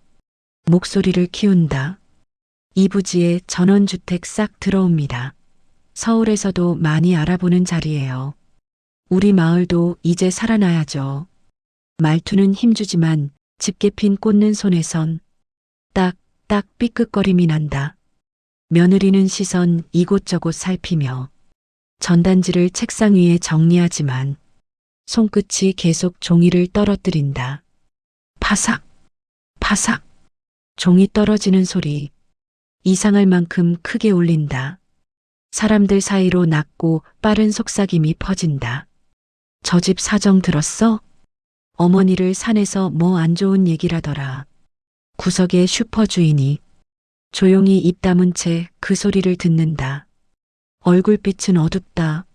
목소리를 키운다. 이 부지에 전원주택 싹 들어옵니다. 서울에서도 많이 알아보는 자리예요. 우리 마을도 이제 살아나야죠. 말투는 힘주지만 짙게 핀 꽂는 손에선 딱 삐끗거림이 난다. 며느리는 시선 이곳저곳 살피며 전단지를 책상 위에 정리하지만 손끝이 계속 종이를 떨어뜨린다. 파삭, 파삭. 종이 떨어지는 소리. 이상할 만큼 크게 울린다. 사람들 사이로 낮고 빠른 속삭임이 퍼진다. 저 집 사정 들었어? 어머니를 산에서 뭐 안 좋은 얘기라더라. 구석의 슈퍼 주인이 조용히 입 다문 채 그 소리를 듣는다. 얼굴빛은 어둡다.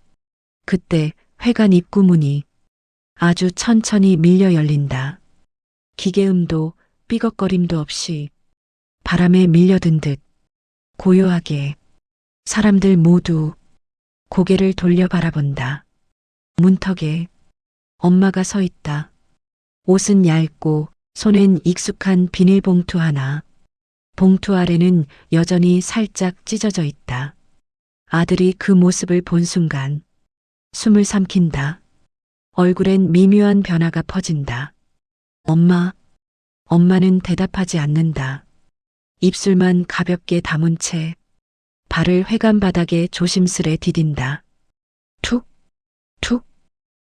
그때 회관 입구 문이 아주 천천히 밀려 열린다. 기계음도 삐걱거림도 없이 바람에 밀려든 듯 고요하게 사람들 모두 고개를 돌려 바라본다. 문턱에 엄마가 서 있다. 옷은 얇고 손엔 익숙한 비닐봉투 하나. 봉투 아래는 여전히 살짝 찢어져 있다. 아들이 그 모습을 본 순간 숨을 삼킨다. 얼굴엔 미묘한 변화가 퍼진다. 엄마. 엄마는 대답하지 않는다. 입술만 가볍게 다문 채 발을 회관 바닥에 조심스레 디딘다. 툭, 툭,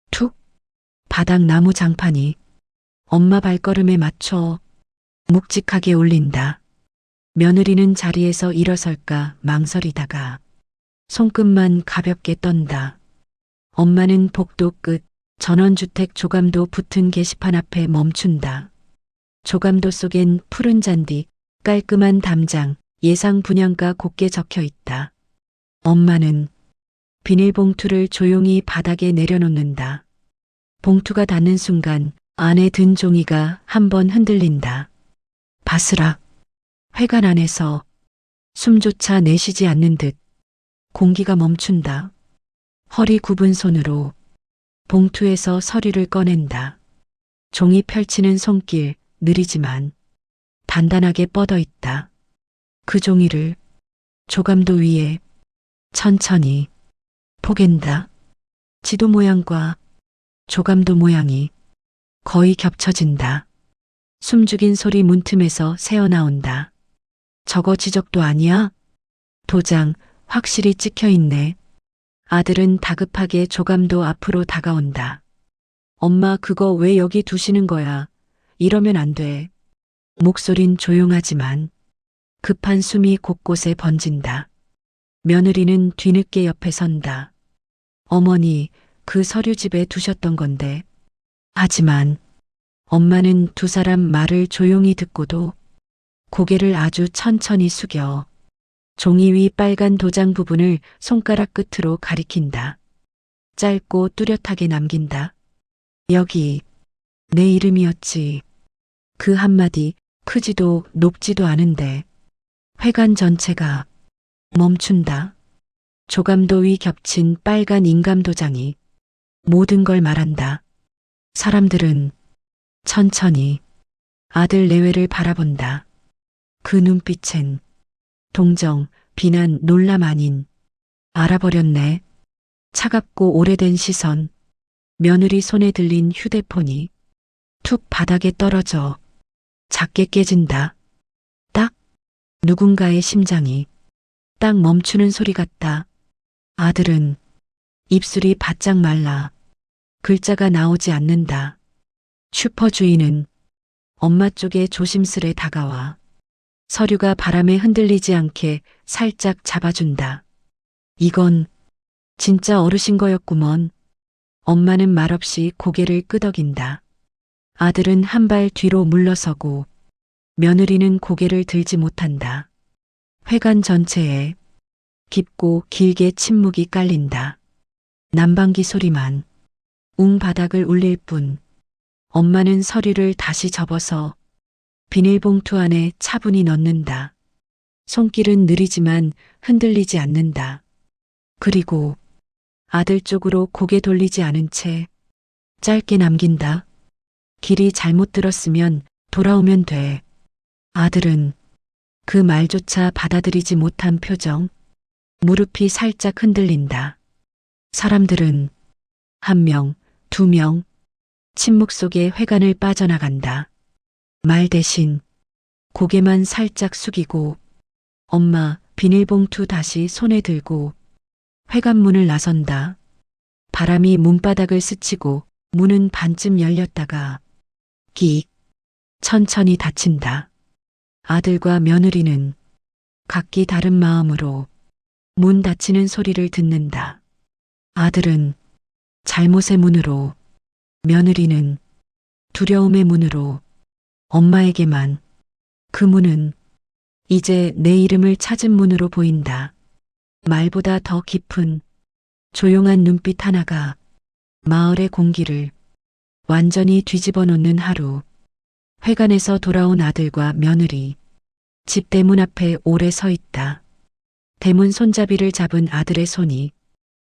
툭. 바닥 나무 장판이 엄마 발걸음에 맞춰 묵직하게 울린다. 며느리는 자리에서 일어설까 망설이다가 손끝만 가볍게 떤다. 엄마는 복도 끝 전원주택 조감도 붙은 게시판 앞에 멈춘다. 조감도 속엔 푸른 잔디, 깔끔한 담장, 예상 분양가 곱게 적혀 있다. 엄마는 비닐봉투를 조용히 바닥에 내려놓는다. 봉투가 닿는 순간 안에 든 종이가 한번 흔들린다. 바스락. 회관 안에서 숨조차 내쉬지 않는 듯 공기가 멈춘다. 허리 굽은 손으로 봉투에서 서류를 꺼낸다. 종이 펼치는 손길 느리지만 단단하게 뻗어 있다. 그 종이를 조감도 위에 천천히 포갠다. 지도 모양과 조감도 모양이 거의 겹쳐진다. 숨죽인 소리 문틈에서 새어나온다. 저거 지적도 아니야? 도장 확실히 찍혀 있네. 아들은 다급하게 조감도 앞으로 다가온다. 엄마 그거 왜 여기 두시는 거야? 이러면 안 돼. 목소린 조용하지만 급한 숨이 곳곳에 번진다. 며느리는 뒤늦게 옆에 선다. 어머니, 그 서류 집에 두셨던 건데. 하지만 엄마는 두 사람 말을 조용히 듣고도 고개를 아주 천천히 숙여 종이 위 빨간 도장 부분을 손가락 끝으로 가리킨다. 짧고 뚜렷하게 남긴다. 여기 내 이름이었지. 그 한마디 크지도 높지도 않은데 회관 전체가 멈춘다. 조감도 위 겹친 빨간 인감 도장이 모든 걸 말한다. 사람들은 천천히 아들 내외를 바라본다. 그 눈빛엔 동정, 비난, 놀람 아닌 알아버렸네. 차갑고 오래된 시선, 며느리 손에 들린 휴대폰이 툭 바닥에 떨어져 작게 깨진다. 딱 누군가의 심장이 딱 멈추는 소리 같다. 아들은 입술이 바짝 말라 글자가 나오지 않는다. 슈퍼 주인은 엄마 쪽에 조심스레 다가와 서류가 바람에 흔들리지 않게 살짝 잡아준다. 이건 진짜 어르신 거였구먼. 엄마는 말없이 고개를 끄덕인다. 아들은 한 발 뒤로 물러서고 며느리는 고개를 들지 못한다. 회관 전체에 깊고 길게 침묵이 깔린다. 난방기 소리만 웅 바닥을 울릴 뿐. 엄마는 서류를 다시 접어서 비닐봉투 안에 차분히 넣는다. 손길은 느리지만 흔들리지 않는다. 그리고 아들 쪽으로 고개 돌리지 않은 채 짧게 남긴다. 길이 잘못 들었으면 돌아오면 돼. 아들은 그 말조차 받아들이지 못한 표정. 무릎이 살짝 흔들린다. 사람들은 한 명, 두 명, 침묵 속에 회관을 빠져나간다. 말 대신 고개만 살짝 숙이고 엄마 비닐봉투 다시 손에 들고 회관문을 나선다. 바람이 문바닥을 스치고 문은 반쯤 열렸다가 끽 천천히 닫힌다. 아들과 며느리는 각기 다른 마음으로 문 닫히는 소리를 듣는다. 아들은 잘못의 문으로, 며느리는 두려움의 문으로. 엄마에게만 그 문은 이제 내 이름을 찾은 문으로 보인다. 말보다 더 깊은 조용한 눈빛 하나가 마을의 공기를 완전히 뒤집어 놓는 하루. 회관에서 돌아온 아들과 며느리. 집 대문 앞에 오래 서 있다. 대문 손잡이를 잡은 아들의 손이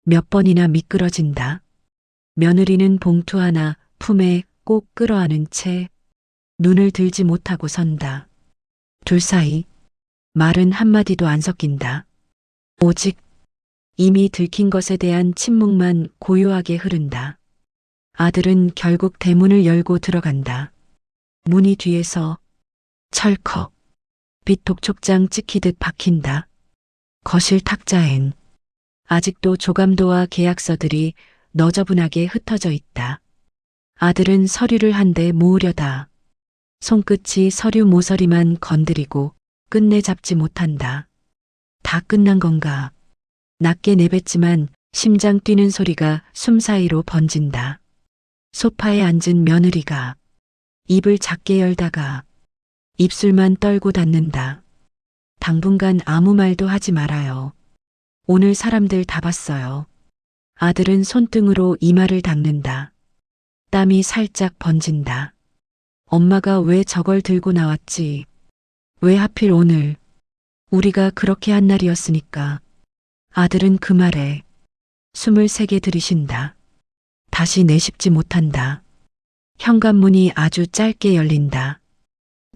몇 번이나 미끄러진다. 며느리는 봉투 하나 품에 꼭 끌어안은 채 눈을 들지 못하고 선다. 둘 사이 말은 한마디도 안 섞인다. 오직 이미 들킨 것에 대한 침묵만 고요하게 흐른다. 아들은 결국 대문을 열고 들어간다. 문이 뒤에서 철컥 빛 독촉장 찍히듯 박힌다. 거실 탁자엔 아직도 조감도와 계약서들이 너저분하게 흩어져 있다. 아들은 서류를 한 대 모으려다 손끝이 서류 모서리만 건드리고 끝내 잡지 못한다. 다 끝난 건가? 낮게 내뱉지만 심장 뛰는 소리가 숨 사이로 번진다. 소파에 앉은 며느리가 입을 작게 열다가 입술만 떨고 닫는다. 당분간 아무 말도 하지 말아요. 오늘 사람들 다 봤어요. 아들은 손등으로 이마를 닦는다. 땀이 살짝 번진다. 엄마가 왜 저걸 들고 나왔지? 왜 하필 오늘? 우리가 그렇게 한 날이었으니까. 아들은 그 말에 숨을 세게 들이쉰다. 다시 내쉽지 못한다. 현관문이 아주 짧게 열린다.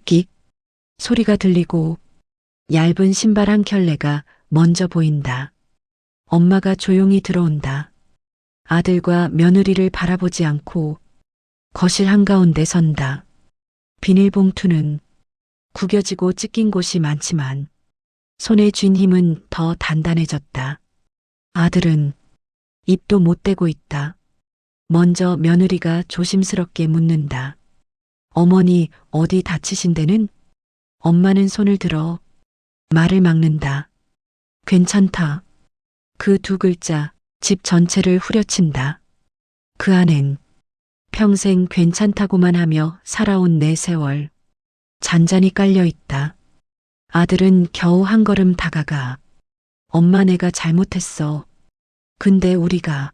끽 소리가 들리고 얇은 신발 한 켤레가 먼저 보인다. 엄마가 조용히 들어온다. 아들과 며느리를 바라보지 않고 거실 한가운데 선다. 비닐봉투는 구겨지고 찢긴 곳이 많지만 손에 쥔 힘은 더 단단해졌다. 아들은 입도 못 대고 있다. 먼저 며느리가 조심스럽게 묻는다. 어머니 어디 다치신 데는? 엄마는 손을 들어 말을 막는다. 괜찮다. 그 두 글자 집 전체를 후려친다. 그 안엔 평생 괜찮다고만 하며 살아온 내 세월 잔잔히 깔려 있다. 아들은 겨우 한 걸음 다가가 엄마 내가 잘못했어. 근데 우리가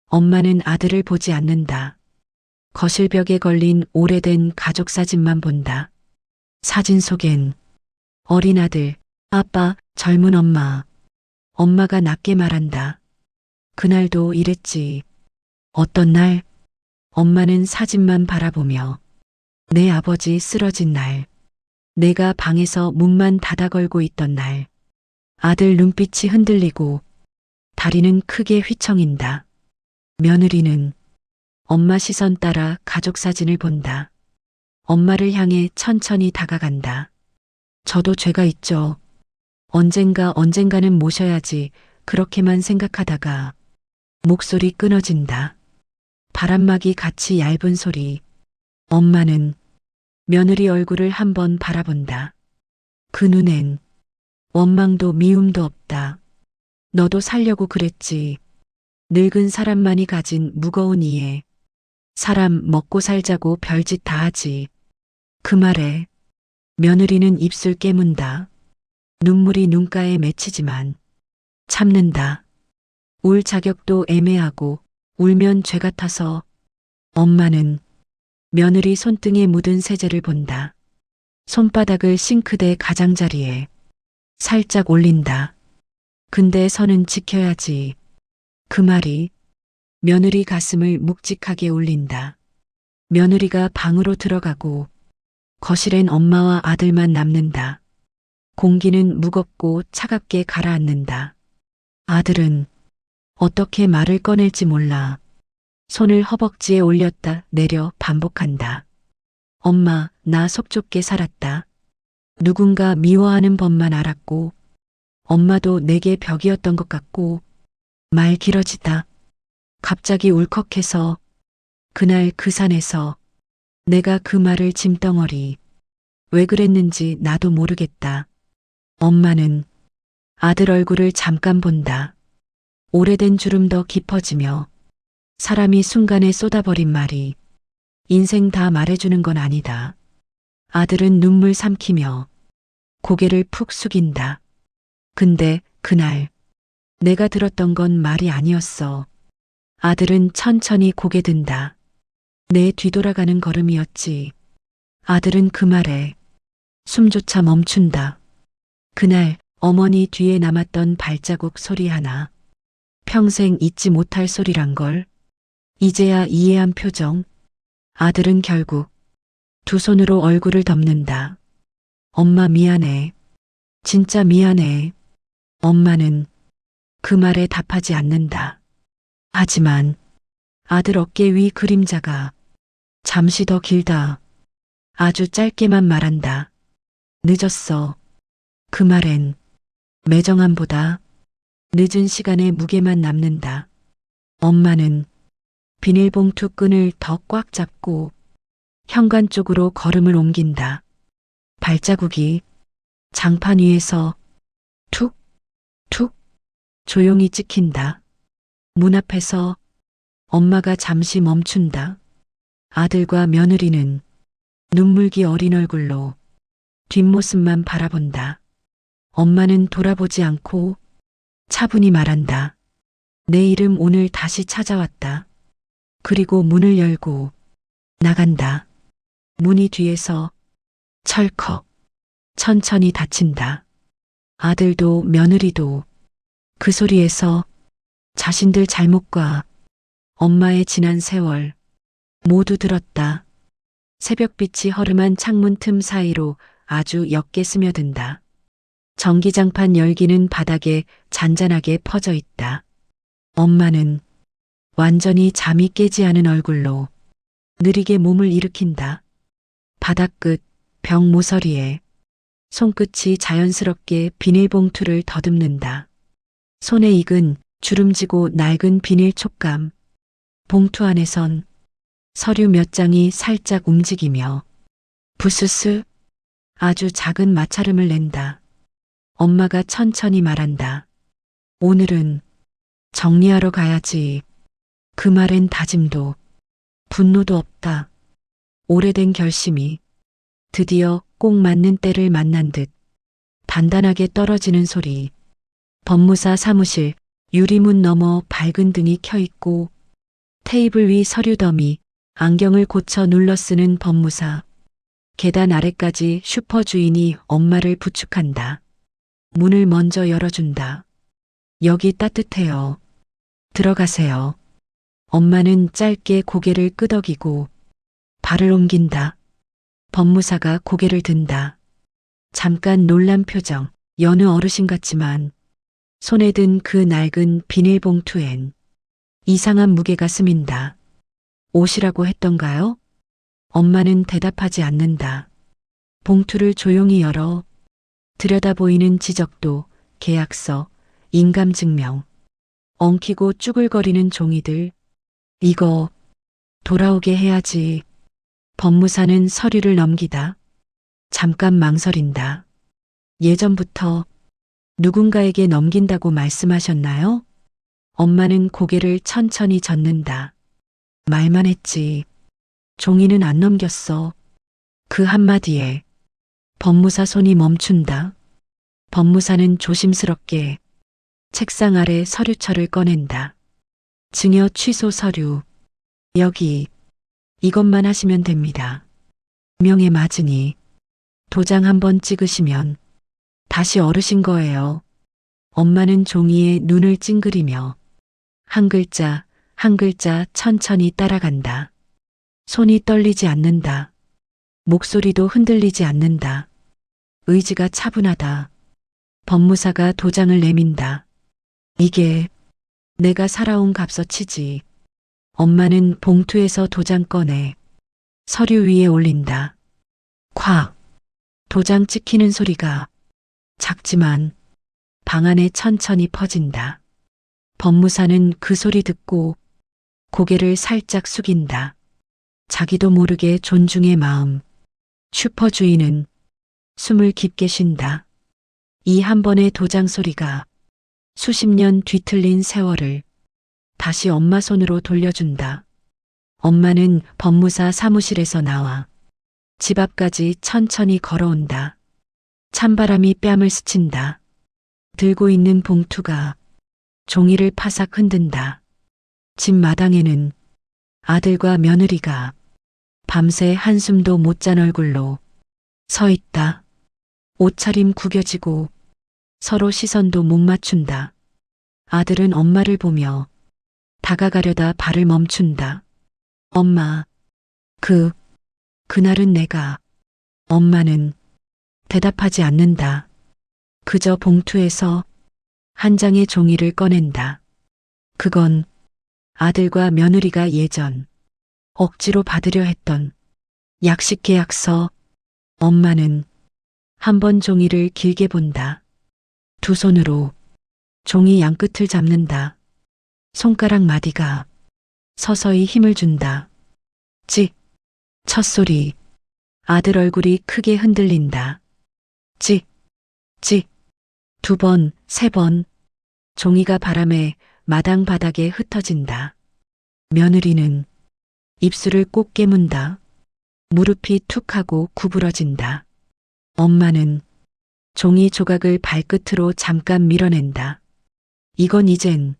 엄마는 아들을 보지 않는다. 거실벽에 걸린 오래된 가족 사진만 본다. 사진 속엔 어린 아들, 아빠, 젊은 엄마. 엄마가 낮게 말한다. 그날도 이랬지. 어떤 날 엄마는 사진만 바라보며 내 아버지 쓰러진 날, 내가 방에서 문만 닫아 걸고 있던 날, 아들 눈빛이 흔들리고 다리는 크게 휘청인다. 며느리는 엄마 시선 따라 가족 사진을 본다. 엄마를 향해 천천히 다가간다. 저도 죄가 있죠. 언젠가는 모셔야지 그렇게만 생각하다가 목소리 끊어진다. 바람막이 같이 얇은 소리. 엄마는 며느리 얼굴을 한번 바라본다. 그 눈엔 원망도 미움도 없다. 너도 살려고 그랬지. 늙은 사람만이 가진 무거운 이해. 사람 먹고 살자고 별짓 다 하지. 그 말에 며느리는 입술 깨문다. 눈물이 눈가에 맺히지만 참는다. 울 자격도 애매하고 울면 죄 같아서 엄마는 며느리 손등에 묻은 세제를 본다. 손바닥을 싱크대 가장자리에 살짝 올린다. 근데 선은 지켜야지. 그 말이 며느리 가슴을 묵직하게 울린다. 며느리가 방으로 들어가고 거실엔 엄마와 아들만 남는다. 공기는 무겁고 차갑게 가라앉는다. 아들은 어떻게 말을 꺼낼지 몰라. 손을 허벅지에 올렸다 내려 반복한다. 엄마, 나 속 좁게 살았다. 누군가 미워하는 법만 알았고, 엄마도 내게 벽이었던 것 같고, 말 길어지다. 갑자기 울컥해서, 그날 그 산에서 내가 그 말을 짐덩어리. 왜 그랬는지 나도 모르겠다. 엄마는 아들 얼굴을 잠깐 본다. 오래된 주름 더 깊어지며 사람이 순간에 쏟아버린 말이 인생 다 말해주는 건 아니다. 아들은 눈물 삼키며 고개를 푹 숙인다. 근데 그날 내가 들었던 건 말이 아니었어. 아들은 천천히 고개 든다. 내 뒤돌아가는 걸음이었지. 아들은 그 말에 숨조차 멈춘다. 그날 어머니 뒤에 남았던 발자국 소리 하나. 평생 잊지 못할 소리란 걸. 이제야 이해한 표정. 아들은 결국 두 손으로 얼굴을 덮는다. 엄마 미안해. 진짜 미안해. 엄마는 그 말에 답하지 않는다. 하지만 아들 어깨 위 그림자가 잠시 더 길다. 아주 짧게만 말한다. 늦었어. 그 말엔 매정함보다 늦은 시간의 무게만 남는다. 엄마는 비닐봉투 끈을 더 꽉 잡고 현관 쪽으로 걸음을 옮긴다. 발자국이 장판 위에서 툭, 툭 조용히 찍힌다. 문 앞에서 엄마가 잠시 멈춘다. 아들과 며느리는 눈물기 어린 얼굴로 뒷모습만 바라본다. 엄마는 돌아보지 않고 차분히 말한다. 내 이름 오늘 다시 찾아왔다. 그리고 문을 열고 나간다. 문이 뒤에서 철컥 천천히 닫힌다. 아들도 며느리도 그 소리에서 자신들 잘못과 엄마의 지난 세월 모두 들었다. 새벽빛이 허름한 창문 틈 사이로 아주 옅게 스며든다. 전기장판 열기는 바닥에 잔잔하게 퍼져 있다. 엄마는 완전히 잠이 깨지 않은 얼굴로 느리게 몸을 일으킨다. 바닥 끝 벽 모서리에 손끝이 자연스럽게 비닐봉투를 더듬는다. 손에 익은 주름지고 낡은 비닐 촉감. 봉투 안에선 서류 몇 장이 살짝 움직이며 부스스 아주 작은 마찰음을 낸다. 엄마가 천천히 말한다. 오늘은 정리하러 가야지. 그 말엔 다짐도 분노도 없다. 오래된 결심이 드디어 꼭 맞는 때를 만난 듯 단단하게 떨어지는 소리. 법무사 사무실 유리문 너머 밝은 등이 켜 있고 테이블 위 서류 더미, 안경을 고쳐 눌러 쓰는 법무사. 계단 아래까지 슈퍼 주인이 엄마를 부축한다. 문을 먼저 열어준다. 여기 따뜻해요. 들어가세요. 엄마는 짧게 고개를 끄덕이고 발을 옮긴다. 법무사가 고개를 든다. 잠깐 놀란 표정, 여느 어르신 같지만 손에 든 그 낡은 비닐봉투엔 이상한 무게가 스민다. 옷이라고 했던가요? 엄마는 대답하지 않는다. 봉투를 조용히 열어 들여다 보이는 지적도, 계약서, 인감증명, 엉키고 쭈글거리는 종이들. 이거 돌아오게 해야지. 법무사는 서류를 넘기다. 잠깐 망설인다. 예전부터 누군가에게 넘긴다고 말씀하셨나요? 엄마는 고개를 천천히 젓는다. 말만 했지. 종이는 안 넘겼어. 그 한마디에 법무사 손이 멈춘다. 법무사는 조심스럽게 책상 아래 서류철을 꺼낸다. 증여 취소 서류. 여기 이것만 하시면 됩니다. 명에 맞으니 도장 한번 찍으시면 다시 어르신 거예요. 엄마는 종이에 눈을 찡그리며 한 글자 한 글자 천천히 따라간다. 손이 떨리지 않는다. 목소리도 흔들리지 않는다. 의지가 차분하다. 법무사가 도장을 내민다. 이게 내가 살아온 값어치지. 엄마는 봉투에서 도장 꺼내 서류 위에 올린다. 콱! 도장 찍히는 소리가 작지만 방 안에 천천히 퍼진다. 법무사는 그 소리 듣고 고개를 살짝 숙인다. 자기도 모르게 존중의 마음. 슈퍼 주인은 숨을 깊게 쉰다. 이 한 번의 도장 소리가 수십 년 뒤틀린 세월을 다시 엄마 손으로 돌려준다. 엄마는 법무사 사무실에서 나와 집 앞까지 천천히 걸어온다. 찬바람이 뺨을 스친다. 들고 있는 봉투가 종이를 파삭 흔든다. 집 마당에는 아들과 며느리가 밤새 한숨도 못 잔 얼굴로 서 있다. 옷차림 구겨지고 서로 시선도 못 맞춘다. 아들은 엄마를 보며 다가가려다 발을 멈춘다. 엄마, 그날은 내가. 엄마는 대답하지 않는다. 그저 봉투에서 한 장의 종이를 꺼낸다. 그건 아들과 며느리가 예전 억지로 받으려 했던 약식 계약서. 엄마는 한 번 종이를 길게 본다. 두 손으로 종이 양끝을 잡는다. 손가락 마디가 서서히 힘을 준다. 찍! 첫소리. 아들 얼굴이 크게 흔들린다. 찍! 찍! 두 번, 세 번. 종이가 바람에 마당 바닥에 흩어진다. 며느리는 입술을 꼭 깨문다. 무릎이 툭 하고 구부러진다. 엄마는 종이 조각을 발끝으로 잠깐 밀어낸다. 이건 이젠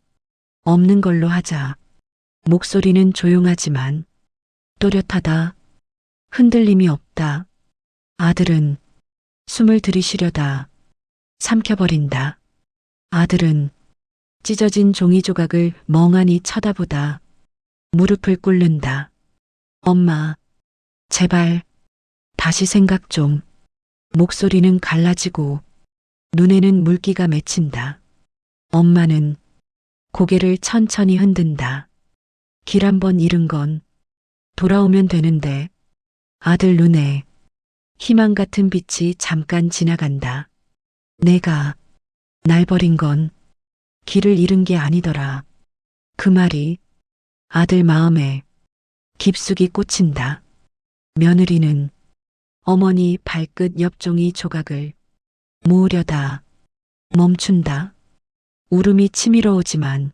없는 걸로 하자. 목소리는 조용하지만 또렷하다. 흔들림이 없다. 아들은 숨을 들이쉬려다 삼켜버린다. 아들은 찢어진 종이 조각을 멍하니 쳐다보다 무릎을 꿇는다. 엄마, 제발 다시 생각 좀. 목소리는 갈라지고 눈에는 물기가 맺힌다. 엄마는 고개를 천천히 흔든다. 길 한 번 잃은 건 돌아오면 되는데. 아들 눈에 희망 같은 빛이 잠깐 지나간다. 내가 날 버린 건 길을 잃은 게 아니더라. 그 말이 아들 마음에 깊숙이 꽂힌다. 며느리는 어머니 발끝 옆 종이 조각을 모으려다 멈춘다. 울음이 치밀어오지만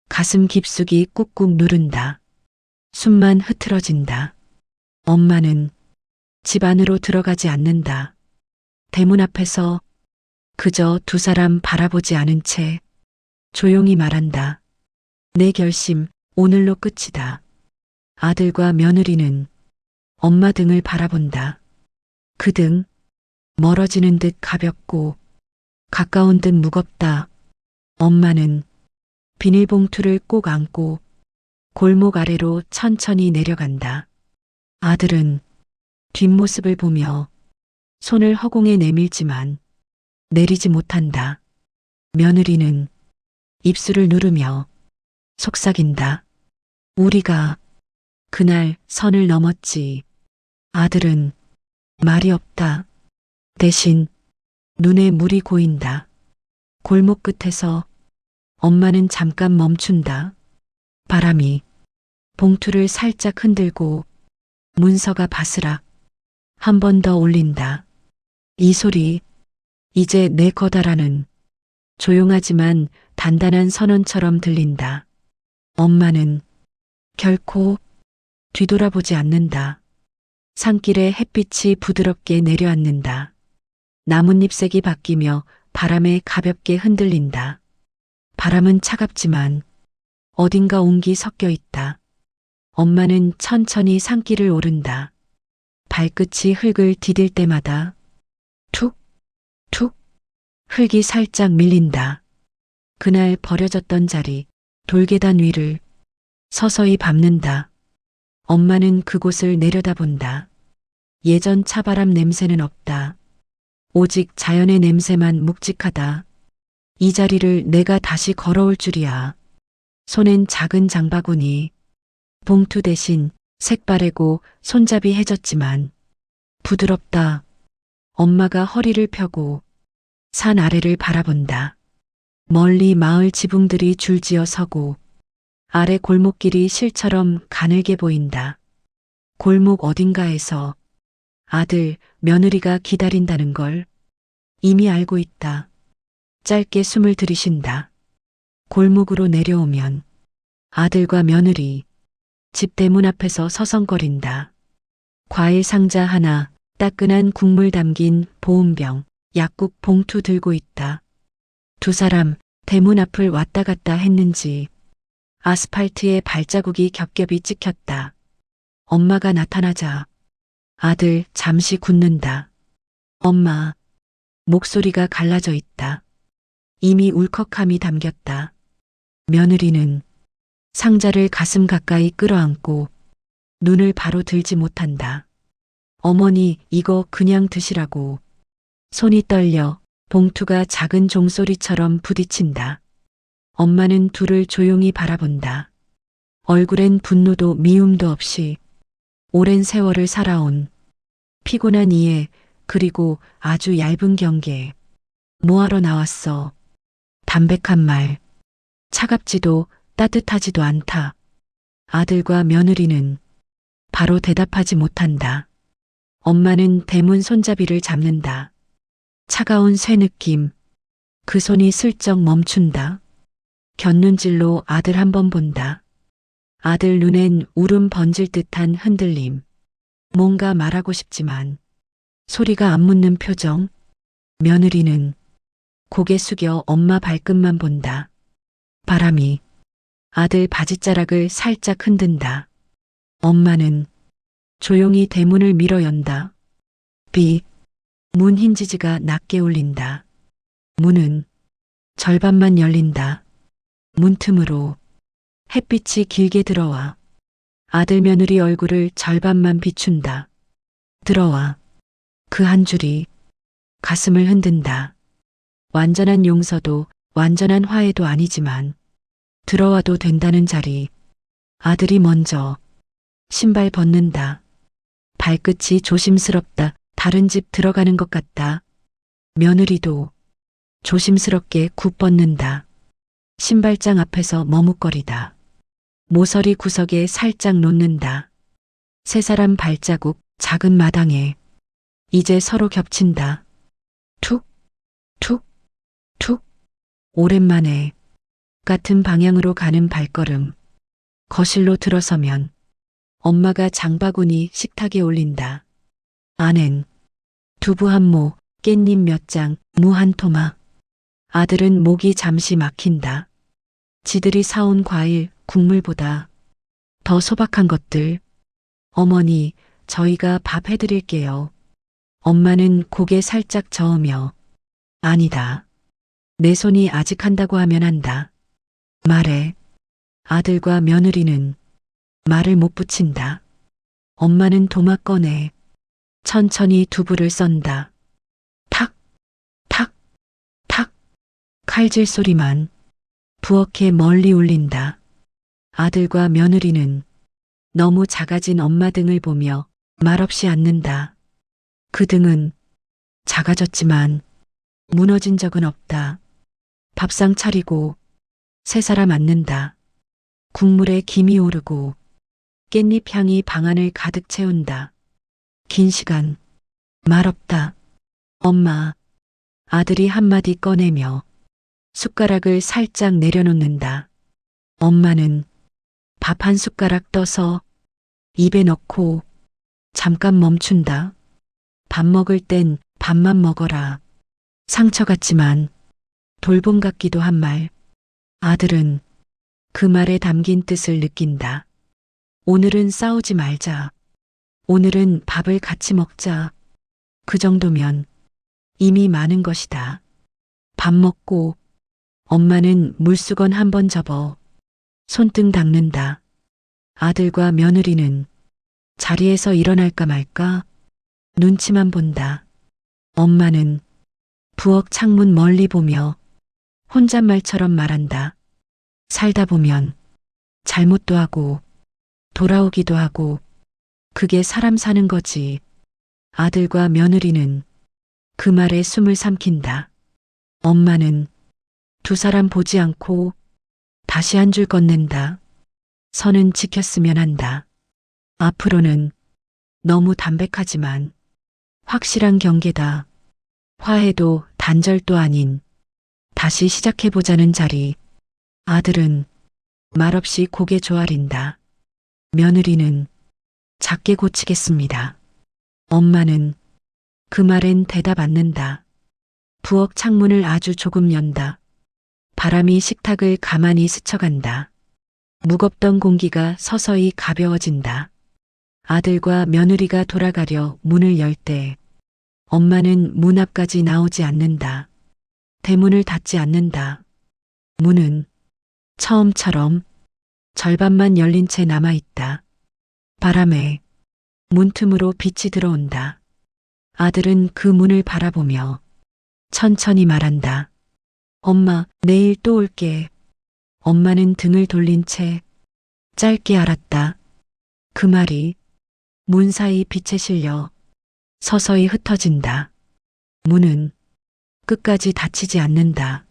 가슴 깊숙이 꾹꾹 누른다. 숨만 흐트러진다. 엄마는 집 안으로 들어가지 않는다. 대문 앞에서 그저 두 사람 바라보지 않은 채 조용히 말한다. 내 결심 오늘로 끝이다. 아들과 며느리는 엄마 등을 바라본다. 그 등 멀어지는 듯 가볍고 가까운 듯 무겁다. 엄마는 비닐봉투를 꼭 안고 골목 아래로 천천히 내려간다. 아들은 뒷모습을 보며 손을 허공에 내밀지만 내리지 못한다. 며느리는 입술을 누르며 속삭인다. 우리가 그날 선을 넘었지. 아들은 말이 없다. 대신 눈에 물이 고인다. 골목 끝에서 엄마는 잠깐 멈춘다. 바람이 봉투를 살짝 흔들고 문서가 바스락 한 번 더 울린다. 이 소리, 이제 내 거다라는 조용하지만 단단한 선언처럼 들린다. 엄마는 결코 뒤돌아보지 않는다. 산길에 햇빛이 부드럽게 내려앉는다. 나뭇잎색이 바뀌며 바람에 가볍게 흔들린다. 바람은 차갑지만 어딘가 온기 섞여 있다. 엄마는 천천히 산길을 오른다. 발끝이 흙을 디딜 때마다 툭, 툭, 흙이 살짝 밀린다. 그날 버려졌던 자리, 돌계단 위를 서서히 밟는다. 엄마는 그곳을 내려다본다. 예전 차바람 냄새는 없다. 오직 자연의 냄새만 묵직하다. 이 자리를 내가 다시 걸어올 줄이야. 손엔 작은 장바구니, 봉투 대신 색바래고 손잡이 해졌지만 부드럽다. 엄마가 허리를 펴고 산 아래를 바라본다. 멀리 마을 지붕들이 줄지어 서고 아래 골목길이 실처럼 가늘게 보인다. 골목 어딘가에서 아들, 며느리가 기다린다는 걸 이미 알고 있다. 짧게 숨을 들이쉰다. 골목으로 내려오면 아들과 며느리 집 대문 앞에서 서성거린다. 과일 상자 하나, 따끈한 국물 담긴 보온병, 약국 봉투 들고 있다. 두 사람 대문 앞을 왔다 갔다 했는지 아스팔트에 발자국이 겹겹이 찍혔다. 엄마가 나타나자 아들 잠시 굳는다. 엄마, 목소리가 갈라져 있다. 이미 울컥함이 담겼다. 며느리는 상자를 가슴 가까이 끌어안고 눈을 바로 들지 못한다. 어머니, 이거 그냥 드시라고. 손이 떨려 봉투가 작은 종소리처럼 부딪힌다. 엄마는 둘을 조용히 바라본다. 얼굴엔 분노도 미움도 없이 오랜 세월을 살아온 피곤한 이해 그리고 아주 얇은 경계. 뭐하러 나왔어? 담백한 말. 차갑지도 따뜻하지도 않다. 아들과 며느리는 바로 대답하지 못한다. 엄마는 대문 손잡이를 잡는다. 차가운 쇠 느낌. 그 손이 슬쩍 멈춘다. 곁눈질로 아들 한 번 본다. 아들 눈엔 울음 번질 듯한 흔들림. 뭔가 말하고 싶지만 소리가 안 묻는 표정. 며느리는 고개 숙여 엄마 발끝만 본다. 바람이 아들 바지자락을 살짝 흔든다. 엄마는 조용히 대문을 밀어 연다. 문 힌지지가 낮게 울린다. 문은 절반만 열린다. 문틈으로 햇빛이 길게 들어와 아들 며느리 얼굴을 절반만 비춘다. 들어와. 그 한 줄이 가슴을 흔든다. 완전한 용서도 완전한 화해도 아니지만 들어와도 된다는 자리. 아들이 먼저 신발 벗는다. 발끝이 조심스럽다. 다른 집 들어가는 것 같다. 며느리도 조심스럽게 굽 벗는다. 신발장 앞에서 머뭇거리다. 모서리 구석에 살짝 놓는다. 세 사람 발자국 작은 마당에 이제 서로 겹친다. 툭, 툭, 툭. 오랜만에 같은 방향으로 가는 발걸음. 거실로 들어서면 엄마가 장바구니 식탁에 올린다. 안엔 두부 한 모, 깻잎 몇 장, 무 한 토막. 아들은 목이 잠시 막힌다. 지들이 사온 과일, 국물보다 더 소박한 것들. 어머니, 저희가 밥 해드릴게요. 엄마는 고개 살짝 저으며 아니다. 내 손이 아직 한다고 하면 한다. 말해. 아들과 며느리는 말을 못 붙인다. 엄마는 도마 꺼내 천천히 두부를 썬다. 탁, 탁, 탁. 칼질 소리만 부엌에 멀리 울린다. 아들과 며느리는 너무 작아진 엄마 등을 보며 말없이 앉는다. 그 등은 작아졌지만 무너진 적은 없다. 밥상 차리고 세 사람 앉는다. 국물에 김이 오르고 깻잎 향이 방안을 가득 채운다. 긴 시간. 말 없다. 엄마. 아들이 한마디 꺼내며 숟가락을 살짝 내려놓는다. 엄마는 밥 한 숟가락 떠서 입에 넣고 잠깐 멈춘다. 밥 먹을 땐 밥만 먹어라. 상처 같지만 돌봄 같기도 한 말. 아들은 그 말에 담긴 뜻을 느낀다. 오늘은 싸우지 말자. 오늘은 밥을 같이 먹자. 그 정도면 이미 많은 것이다. 밥 먹고 엄마는 물수건 한 번 접어 손등 닦는다. 아들과 며느리는 자리에서 일어날까 말까 눈치만 본다. 엄마는 부엌 창문 멀리 보며 혼잣말처럼 말한다. 살다 보면 잘못도 하고 돌아오기도 하고 그게 사람 사는 거지. 아들과 며느리는 그 말에 숨을 삼킨다. 엄마는 두 사람 보지 않고 다시 한 줄 건넨다. 선은 지켰으면 한다. 앞으로는 너무 담백하지만 확실한 경계다. 화해도 단절도 아닌 다시 시작해보자는 자리. 아들은 말없이 고개 조아린다. 며느리는 작게 고치겠습니다. 엄마는 그 말엔 대답 않는다. 부엌 창문을 아주 조금 연다. 바람이 식탁을 가만히 스쳐간다. 무겁던 공기가 서서히 가벼워진다. 아들과 며느리가 돌아가려 문을 열 때 엄마는 문 앞까지 나오지 않는다. 대문을 닫지 않는다. 문은 처음처럼 절반만 열린 채 남아있다. 바람에 문틈으로 빛이 들어온다. 아들은 그 문을 바라보며 천천히 말한다. 엄마, 내일 또 올게. 엄마는 등을 돌린 채 짧게 알았다. 그 말이 문 사이 빛에 실려 서서히 흩어진다. 문은 끝까지 닫히지 않는다.